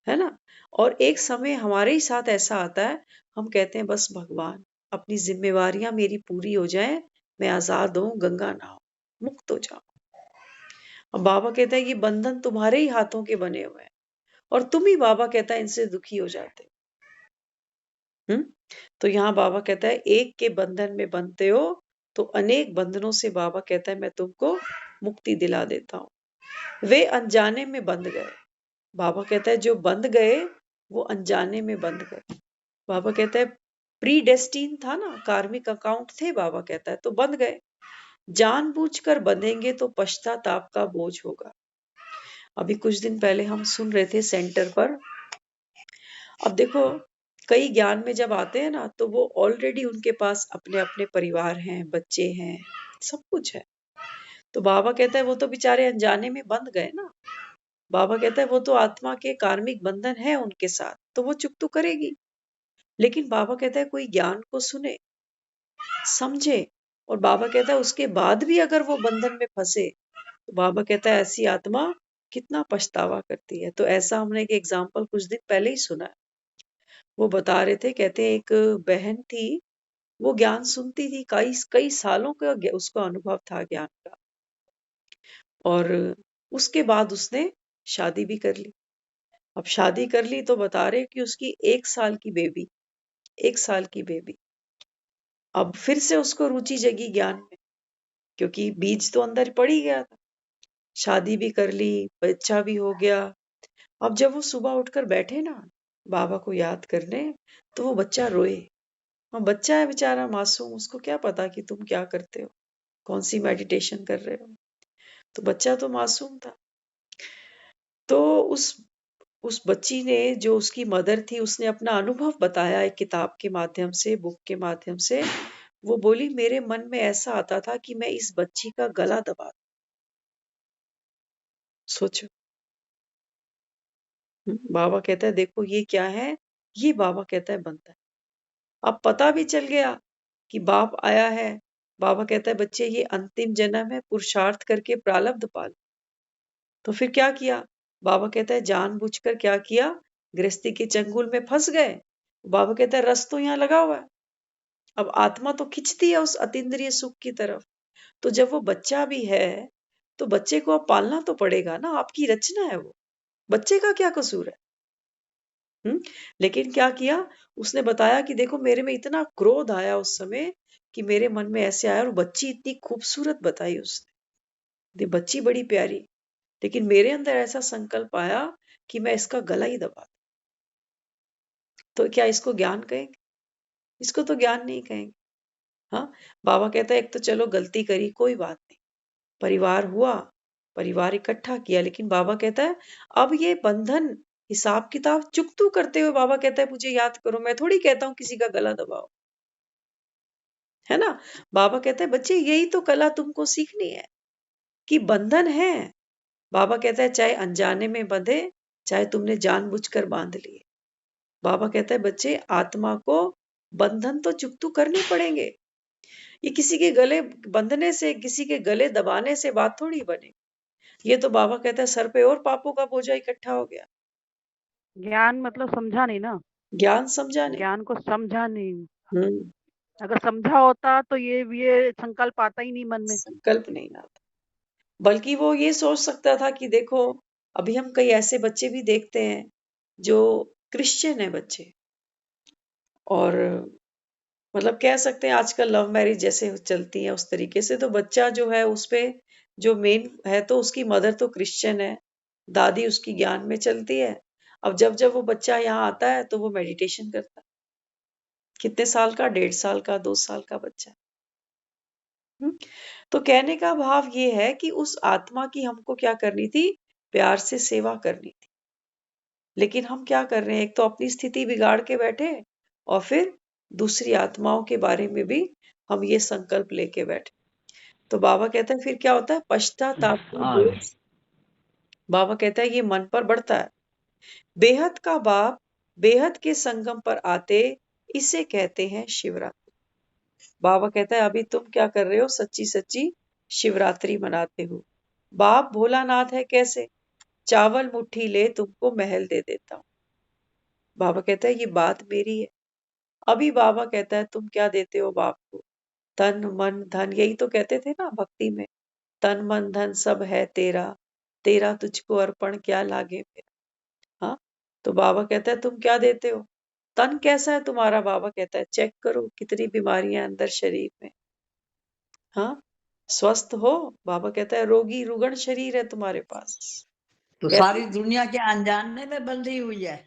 है ना। और एक समय हमारे ही साथ ऐसा आता है, हम कहते हैं बस भगवान अपनी जिम्मेवारियां मेरी पूरी हो जाए, मैं आजाद हूं, गंगा नहाऊं, मुक्त हो जाऊं। अब बाबा कहता है ये बंधन तुम्हारे ही हाथों के बने हुए हैं, और तुम ही, बाबा कहता है, इनसे दुखी हो जाते हो। तो यहाँ बाबा कहता है एक के बंधन में बंधते हो तो अनेक बंधनों से, बाबा कहता है, मैं तुमको मुक्ति दिला देता हूं। वे अनजाने में बंध गए। बाबा कहता है जो बंध गए वो अनजाने में बंध गए। बाबा कहता है प्री डेस्टीन था ना, कार्मिक अकाउंट थे, बाबा कहता है, तो बंध गए। जानबूझकर बंधेंगे तो पश्चाताप का बोझ होगा। अभी कुछ दिन पहले हम सुन रहे थे सेंटर पर। अब देखो कई ज्ञान में जब आते हैं ना, तो वो ऑलरेडी उनके पास अपने अपने परिवार हैं, बच्चे हैं, सब कुछ है। तो बाबा कहता है वो तो बेचारे अनजाने में बंध गए ना। बाबा कहता है वो तो आत्मा के कार्मिक बंधन है उनके साथ, तो वो चुप तो करेगी। लेकिन बाबा कहता है कोई ज्ञान को सुने, समझे, और बाबा कहता है उसके बाद भी अगर वो बंधन में फंसे, तो बाबा कहता है ऐसी आत्मा कितना पछतावा करती है। तो ऐसा हमने एक एग्जाम्पल कुछ दिन पहले ही सुना है। वो बता रहे थे, कहते हैं एक बहन थी, वो ज्ञान सुनती थी, कई कई सालों का उसको अनुभव था ज्ञान का, और उसके बाद उसने शादी भी कर ली। अब शादी कर ली तो बता रहे कि उसकी 1 साल की बेबी, 1 साल की बेबी। अब फिर से उसको रुचि जगी ज्ञान में, क्योंकि बीज तो अंदर पड़ ही गया था। शादी भी कर ली, बच्चा भी हो गया। अब जब वो सुबह उठकर बैठे ना बाबा को याद करने, तो वो बच्चा रोए। और बच्चा है बेचारा मासूम, उसको क्या पता कि तुम क्या करते हो, कौन सी मेडिटेशन कर रहे हो। तो बच्चा तो मासूम था। तो उस बच्ची ने, जो उसकी मदर थी, उसने अपना अनुभव बताया एक किताब के माध्यम से, बुक के माध्यम से। वो बोली मेरे मन में ऐसा आता था कि मैं इस बच्ची का गला दबा दूं। सोचो। बाबा कहता है देखो ये क्या है, ये बाबा कहता है बनता है। अब पता भी चल गया कि बाप आया है। बाबा कहता है बच्चे ये अंतिम जन्म है, पुरुषार्थ करके प्रारब्ध पाल। तो फिर क्या किया, बाबा कहता है जानबूझकर क्या किया, गृहस्थी के चंगुल में फंस गए। बाबा कहता है रस तो यहाँ लगा हुआ है। अब आत्मा तो खिंचती है उस अतीन्द्रिय सुख की तरफ। तो जब वो बच्चा भी है, तो बच्चे को अब पालना तो पड़ेगा ना, आपकी रचना है वो, बच्चे का क्या कसूर है। लेकिन क्या किया, उसने बताया कि देखो मेरे में इतना क्रोध आया उस समय कि मेरे मन में ऐसे आया, और बच्ची इतनी खूबसूरत बताई उसने, बच्ची बड़ी प्यारी, लेकिन मेरे अंदर ऐसा संकल्प आया कि मैं इसका गला ही दबा दूं। तो क्या इसको ज्ञान कहेंगे? इसको तो ज्ञान नहीं कहेंगे। हाँ, बाबा कहता है एक तो चलो गलती करी, कोई बात नहीं, परिवार हुआ, परिवार इकट्ठा किया, लेकिन बाबा कहता है अब ये बंधन, हिसाब किताब चुकतू करते हुए, बाबा कहता है मुझे याद करो। मैं थोड़ी कहता हूँ किसी का गला दबाओ, है ना। बाबा कहता है बच्चे यही तो कला तुमको सीखनी है कि बंधन है। बाबा कहता है चाहे अनजाने में बंधे, चाहे तुमने जानबूझकर बांध लिए। बाबा कहता है बच्चे आत्मा को बंधन तो चुकतू करने पड़ेंगे। ये किसी के गले बंधने से, किसी के गले दबाने से बात थोड़ी बने। ये तो बाबा कहता है सर पे और पापों का बोझा इकट्ठा हो गया। ज्ञान मतलब समझा नहीं ना, ज्ञान समझा नहीं। ज्ञान को समझा नहीं। हम्म अगर समझा होता तो ये संकल्प आता ही नहीं मन में। संकल्प नहीं आता, बल्कि वो ये सोच सकता था कि देखो अभी हम कई ऐसे बच्चे भी देखते हैं जो क्रिश्चियन है बच्चे, और मतलब कह सकते हैं आजकल लव मैरिज जैसे चलती है उस तरीके से, तो बच्चा जो है उस पे जो मेन है, तो उसकी मदर तो क्रिश्चियन है, दादी उसकी ज्ञान में चलती है। अब जब जब वो बच्चा यहाँ आता है तो वो मेडिटेशन करता है। कितने साल का? 1.5 साल का, 2 साल का बच्चा। हम्म? तो कहने का भाव ये है कि उस आत्मा की हमको क्या करनी थी? प्यार से सेवा करनी थी। लेकिन हम क्या कर रहे हैं? एक तो अपनी स्थिति बिगाड़ के बैठे, और फिर दूसरी आत्माओं के बारे में भी हम ये संकल्प लेके बैठे। तो बाबा कहता है फिर क्या होता है? पश्चाताप का हाँ बोझ, बाबा कहता है ये मन पर बढ़ता है। बेहद का बाप बेहद के संगम पर आते, इसे कहते हैं शिवरात्रि। बाबा कहता है अभी तुम क्या कर रहे हो? सच्ची सच्ची शिवरात्रि मनाते हो। बाप भोलानाथ है कैसे? चावल मुट्ठी ले तुमको महल दे देता हूँ। बाबा कहता है ये बात मेरी है। अभी बाबा कहता है तुम क्या देते हो बाप को? तन मन धन, यही तो कहते थे ना भक्ति में, तन मन धन सब है तेरा, तेरा तुझको अर्पण क्या लागे मेरा। हाँ, तो बाबा कहता है तुम क्या देते हो? तन कैसा है तुम्हारा? बाबा कहता है चेक करो कितनी बीमारियां अंदर शरीर में। हाँ, स्वस्थ हो? बाबा कहता है रोगी रुगण शरीर है तुम्हारे पास। तो कैसे? सारी दुनिया के अनजाने में बंधी हुई है।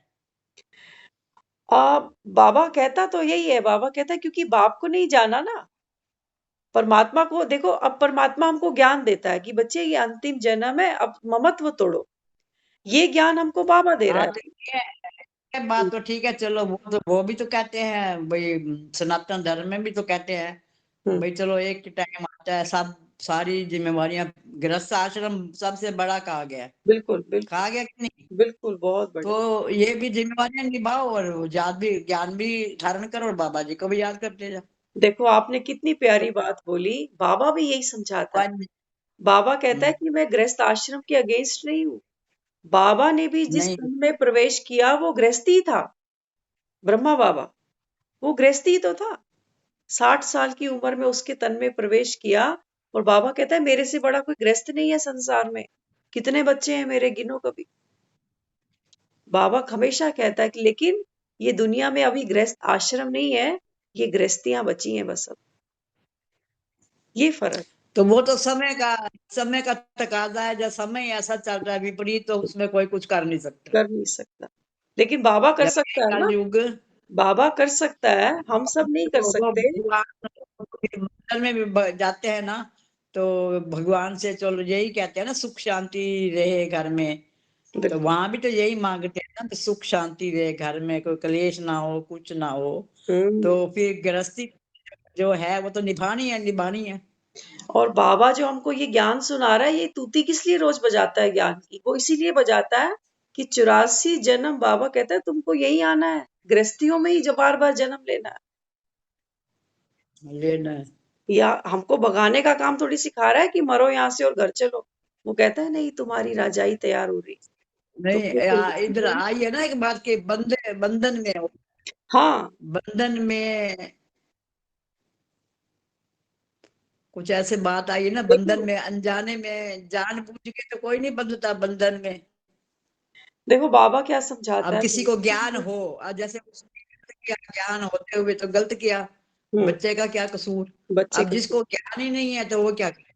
बाबा कहता तो यही है, बाबा कहता है क्योंकि बाप को नहीं जाना ना, परमात्मा को देखो। अब परमात्मा हमको ज्ञान देता है कि बच्चे ये अंतिम जन्म है, अब ममत्व तोड़ो। ये ज्ञान हमको बाबा दे रहा हाँ, है। तो ये बात तो ठीक है, चलो वो भी तो कहते हैं भाई, सनातन धर्म में भी तो कहते हैं हम्म, भाई चलो एक टाइम आता है, सब सारी जिम्मेवारियां, गृहस्थ आश्रम सबसे बड़ा कहा गया है, बिल्कुल बिल्कुल कहा गया कि नहीं? बिल्कुल, बहुत बढ़िया। तो ये भी जिम्मेवारियां निभाओ और ज्ञान भी धारण करो और बाबा जी को भी याद करते जाओ। देखो आपने कितनी प्यारी बात बोली, बाबा भी यही समझाता है। बाबा बाबा कहता है जी, कि मैं गृहस्थ आश्रम के अगेंस्ट नहीं हूँ। बाबा ने भी जिस नहीं, तन में प्रवेश किया वो गृहस्थी था। ब्रह्मा बाबा, वो गृहस्थी तो था। 60 साल की उम्र में उसके तन में प्रवेश किया, और बाबा कहता है मेरे से बड़ा कोई गृहस्थ नहीं है संसार में। कितने बच्चे हैं मेरे, गिनो कभी। बाबा हमेशा कहता है कि लेकिन ये दुनिया में अभी गृहस्थ आश्रम नहीं है, ये गृहस्थियां बची हैं बस अब। ये फर्क तो वो तो समय का तकाजा है, जब समय ऐसा चल रहा है विपरीत, तो उसमें कोई कुछ कर नहीं सकता। कर नहीं सकता, लेकिन बाबा कर जब ये सकता है ना। कलयुग, बाबा कर सकता है, हम सब नहीं कर तो सकते। भगवान मंदिर में भी जाते हैं ना, तो भगवान से चलो यही कहते हैं ना, सुख शांति रहे घर में। तो बिल्कुल। वहां भी तो यही मांगते हैं ना, तो सुख शांति रहे घर में, कोई क्लेश ना हो, कुछ ना हो। हम्म। तो फिर गृहस्थी जो है वो तो निभानी है, निभानी है। और बाबा जो हमको ये ज्ञान सुना रहा है, ये तूती किस लिए रोज बजाता है ज्ञान की? वो इसीलिए बजाता है कि 84 जन्म, बाबा कहता है तुमको यही आना है, गृहस्थियों में ही जब बार बार जन्म लेना है। लेना है। या हमको भगाने का काम थोड़ी सिखा रहा है कि मरो यहाँ से और घर चलो। वो कहता है नहीं, तुम्हारी राजाई तैयार हो रही, नहीं, तुमको तैयार इधर होना। आई है ना एक बात के, बंधन में हो, हाँ बंधन में कुछ ऐसे बात आई है ना, बंधन देखो, में अनजाने में, जान बूझ के तो कोई नहीं बंधता बंधन में। देखो बाबा क्या समझाता अब है किसी को ज्ञान बच्चे हो, अब जैसे उसने गलत किया, ज्ञान होते हुए तो गलत किया, हम्म, बच्चे का क्या कसूर? बच्चे अब के जिसको ज्ञान ही नहीं है तो वो क्या करे,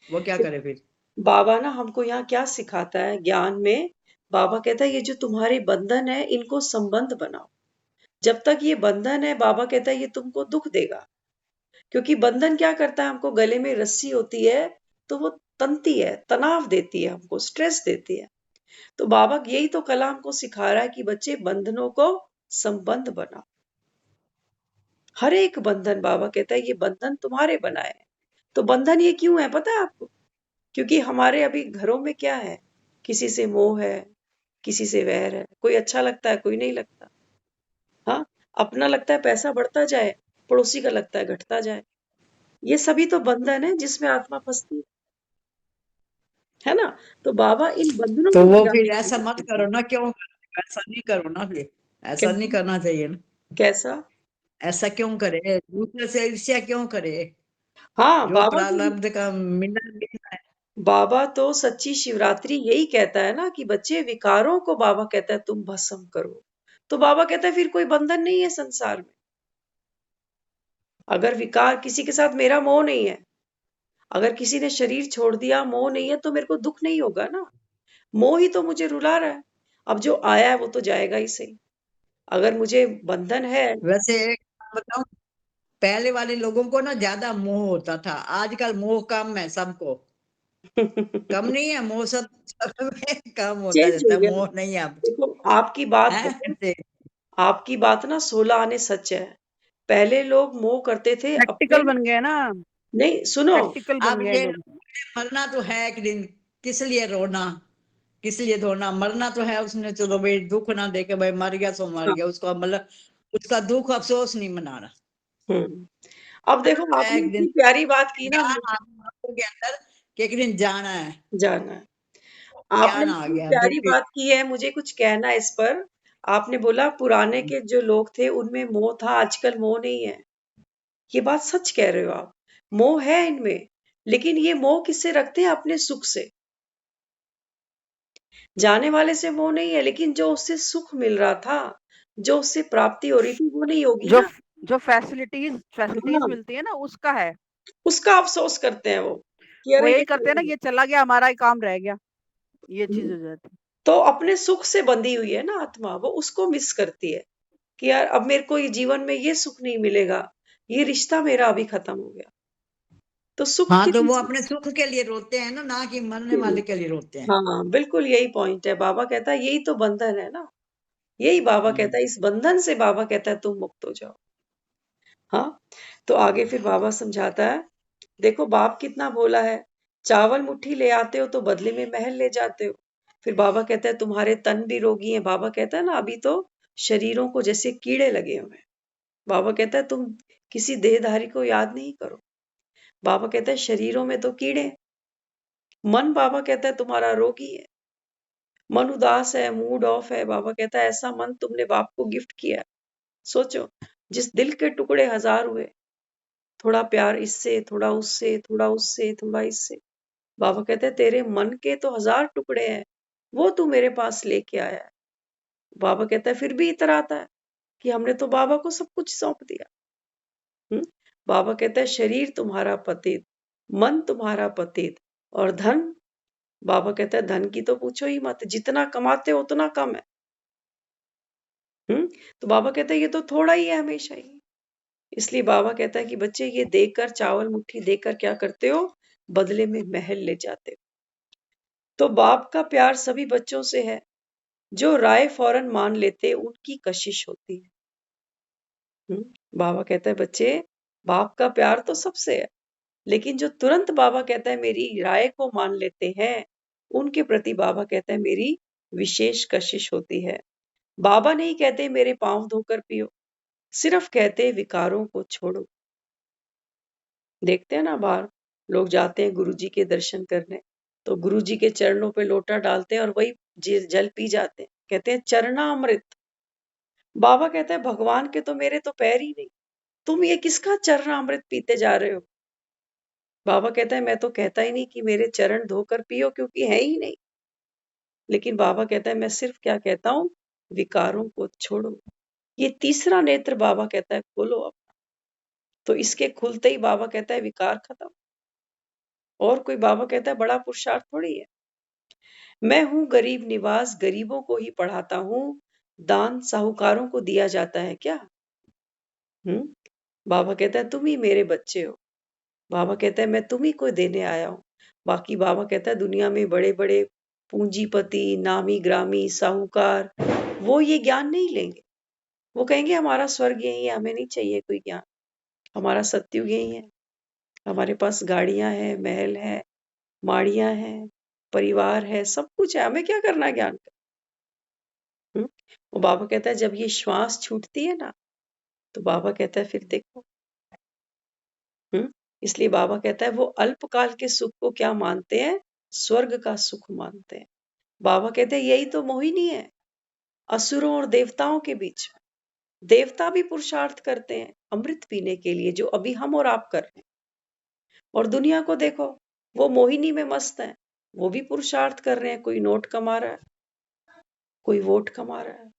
वो क्या करे फिर? बाबा ना हमको यहाँ क्या सिखाता है ज्ञान में। बाबा कहता है ये जो तुम्हारे बंधन है इनको संबंध बनाओ। जब तक ये बंधन है, बाबा कहता है ये तुमको दुख देगा। क्योंकि बंधन क्या करता है? हमको गले में रस्सी होती है तो वो तनती है, तनाव देती है, हमको स्ट्रेस देती है। तो बाबा यही तो कला हमको सिखा रहा है कि बच्चे बंधनों को संबंध बनाओ। हर एक बंधन, बाबा कहता है ये बंधन तुम्हारे बनाए हैं। तो बंधन ये क्यों है पता है आपको? क्योंकि हमारे अभी घरों में क्या है? किसी से मोह है, किसी से वैर है, कोई अच्छा लगता है कोई नहीं लगता। हाँ, अपना लगता है पैसा बढ़ता जाए, पड़ोसी का लगता है घटता जाए। ये सभी तो बंधन है जिसमें आत्मा फंसती है ना। तो बाबा इन बंधनों तो को वो गिराने फिर की ऐसा बात मत करते करो हैं। ना, क्यों ऐसा नहीं करो ना फिर, ऐसा नहीं कैसा? करना चाहिए ना। कैसा? ऐसा क्यों करे, दूसरे से ईर्ष्या क्यों करे? हाँ, जो बाबा जो प्रारब्ध का मिलना मिलना है। बाबा तो सच्ची शिवरात्रि यही कहता है ना कि बच्चे विकारों को बाबा कहता है तुम भस्म करो। तो बाबा कहता है फिर कोई बंधन नहीं है संसार में। अगर विकार किसी के साथ मेरा मोह नहीं है, अगर किसी ने शरीर छोड़ दिया, मोह नहीं है, तो मेरे को दुख नहीं होगा ना। मोह ही तो मुझे रुला रहा है। अब जो आया है वो तो जाएगा ही सही। अगर मुझे बंधन है वैसे एक बात बताऊं, पहले वाले लोगों को ना ज्यादा मोह होता था, आजकल मोह कम है सबको। कम नहीं है मोह, सब में कम होता चेंज हो जाता है, गया ना। मोह नहीं है अब। देखो आपकी बात है पता है, आपकी बात ना 16 आने सच है। पहले लोग मोह करते थे अपने, प्रैक्टिकल बन गए ना, नहीं सुनो, प्रैक्टिकल बन अब गए ये लोग। मरना तो है एक दिन, किस लिए रोना, किस लिए धोना, मरना तो है। उसने चलो भाई दुख ना दे के भाई मर गया सो मर हाँ, गया, उसका मतलब उसका दुख अफसोस नहीं मनाना हम्म। अब देखो है। आपने एक दिन इतनी प्यारी बात की ना, ज्ञान आ गया आपको के अंदर कि एक दिन जाना है, जाना है। आपने ज्ञान आ इतनी गया प्यारी बिल्कुल। बात की है, मुझे कुछ कहना है इस पर। आपने बोला पुराने के जो लोग थे उनमें मोह था, आजकल मोह नहीं है। ये बात सच कह रहे हो आप। मोह है इनमें, लेकिन ये मोह किससे रखते हैं? अपने सुख से। जाने वाले से मोह नहीं है, लेकिन जो उससे सुख मिल रहा था, जो उससे प्राप्ति हो रही थी, वो नहीं होगी जो ना। जो फैसिलिटीज हाँ, मिलती है ना, उसका है। उसका अफसोस करते हैं वो कि वो अरे ये यही करते चला हैं ना, गया। ये चला गया, हमारा ही काम रह गया, ये चीज हम्म। हो जाती है। तो अपने सुख से बंधी हुई है ना आत्मा, वो उसको मिस करती है कि यार अब मेरे को ये जीवन में ये सुख नहीं मिलेगा, ये रिश्ता मेरा अभी खत्म हो गया। तो सुख हाँ के तो वो पीछे, अपने सुख के लिए रोते हैं ना कि मरने वाले के लिए रोते हैं। हाँ बिल्कुल यही पॉइंट है। बाबा कहता है यही तो बंधन है ना। यही बाबा कहता है, इस बंधन से बाबा कहता है तुम मुक्त हो जाओ। हाँ, तो आगे फिर बाबा समझाता है, देखो बाप कितना भोला है। चावल मुट्ठी ले आते हो तो बदले में महल ले जाते हो। फिर बाबा कहता है तुम्हारे तन भी रोगी हैं। बाबा कहता है ना अभी तो शरीरों को जैसे कीड़े लगे हुए हैं। बाबा कहता है तुम किसी देहधारी को याद नहीं करो। बाबा कहता है शरीरों में तो कीड़े हैं। मन बाबा कहता है तुम्हारा रोगी है। मन उदास है, मूड ऑफ है। बाबा कहता है ऐसा मन तुमने बाप को गिफ्ट किया है। सोचो, जिस दिल के टुकड़े हजार हुए, थोड़ा प्यार इससे, थोड़ा उससे, थोड़ा उससे, थोड़ा इससे। बाबा कहते हैं तेरे मन के तो हजार टुकड़े हैं, वो तू मेरे पास लेके आया है। बाबा कहता है फिर भी इतराता है कि हमने तो बाबा को सब कुछ सौंप दिया। बाबा कहता है शरीर तुम्हारा पतित, मन तुम्हारा पतित, और धन, बाबा कहता है धन की तो पूछो ही मत, जितना कमाते हो उतना कम है। तो बाबा कहता है ये तो थोड़ा ही है हमेशा ही। इसलिए बाबा कहता है कि बच्चे ये देकर, चावल मुट्ठी देकर क्या करते हो? बदले में महल ले जाते हो। तो बाप का प्यार सभी बच्चों से है। जो राय फौरन मान लेते उनकी कशिश होती है। बाबा कहता है बच्चे, बाप का प्यार तो सबसे है, लेकिन जो तुरंत बाबा कहता है मेरी राय को मान लेते हैं, उनके प्रति बाबा कहता है मेरी विशेष कशिश होती है। बाबा नहीं कहते मेरे पांव धोकर पियो, सिर्फ कहते विकारों को छोड़ो। देखते हैं ना बाहर लोग जाते हैं गुरुजी के दर्शन करने, तो गुरुजी के चरणों पे लोटा डालते हैं और वही जल पी जाते हैं। कहते हैं चरणामृत। बाबा कहता है भगवान के तो मेरे तो पैर ही नहीं, तुम ये किसका चरणामृत पीते जा रहे हो? बाबा कहता है मैं तो कहता ही नहीं कि मेरे चरण धोकर पियो, क्योंकि है ही नहीं। लेकिन बाबा कहता है मैं सिर्फ क्या कहता हूँ, विकारों को छोड़ो। ये तीसरा नेत्र बाबा कहता है खोलो अब। तो इसके खुलते ही बाबा कहता है विकार खत्म। और कोई बाबा कहता है बड़ा पुरुषार्थ थोड़ी है। मैं हूं गरीब निवास, गरीबों को ही पढ़ाता हूँ। दान साहूकारों को दिया जाता है क्या? बाबा कहता है तुम ही मेरे बच्चे हो। बाबा कहता है मैं तुम ही को देने आया हूँ। बाकी बाबा कहता है दुनिया में बड़े बड़े पूंजीपति, नामी ग्रामी, साहूकार, वो ये ज्ञान नहीं लेंगे। वो कहेंगे हमारा स्वर्ग यही है, हमें नहीं चाहिए कोई ज्ञान, हमारा सत्युग यही है, हमारे पास गाड़ियां हैं, महल है, माड़ियां हैं, परिवार है, सब कुछ है, हमें क्या करना है ज्ञान का। वो बाबा कहता है जब ये श्वास छूटती है ना, तो बाबा कहता है फिर देखो। इसलिए बाबा कहता है वो अल्पकाल के सुख को क्या मानते हैं? स्वर्ग का सुख मानते हैं। बाबा कहते हैं यही तो मोहिनी है असुरों और देवताओं के बीच में। देवता भी पुरुषार्थ करते हैं अमृत पीने के लिए, जो अभी हम और आप कर रहे हैं। और दुनिया को देखो, वो मोहिनी में मस्त है, वो भी पुरुषार्थ कर रहे हैं, कोई नोट कमा रहा है, कोई वोट कमा रहा है,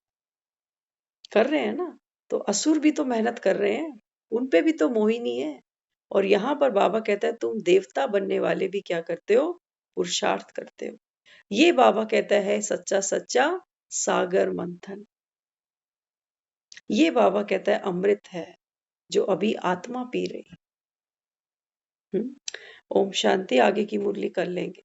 कर रहे हैं ना। तो असुर भी तो मेहनत कर रहे हैं, उन पे भी तो मोहिनी है। और यहाँ पर बाबा कहता है तुम देवता बनने वाले भी क्या करते हो, पुरुषार्थ करते हो। ये बाबा कहता है सच्चा सच्चा सागर मंथन। ये बाबा कहता है अमृत है जो अभी आत्मा पी रही। ओम शांति। आगे की मुरली कर लेंगे।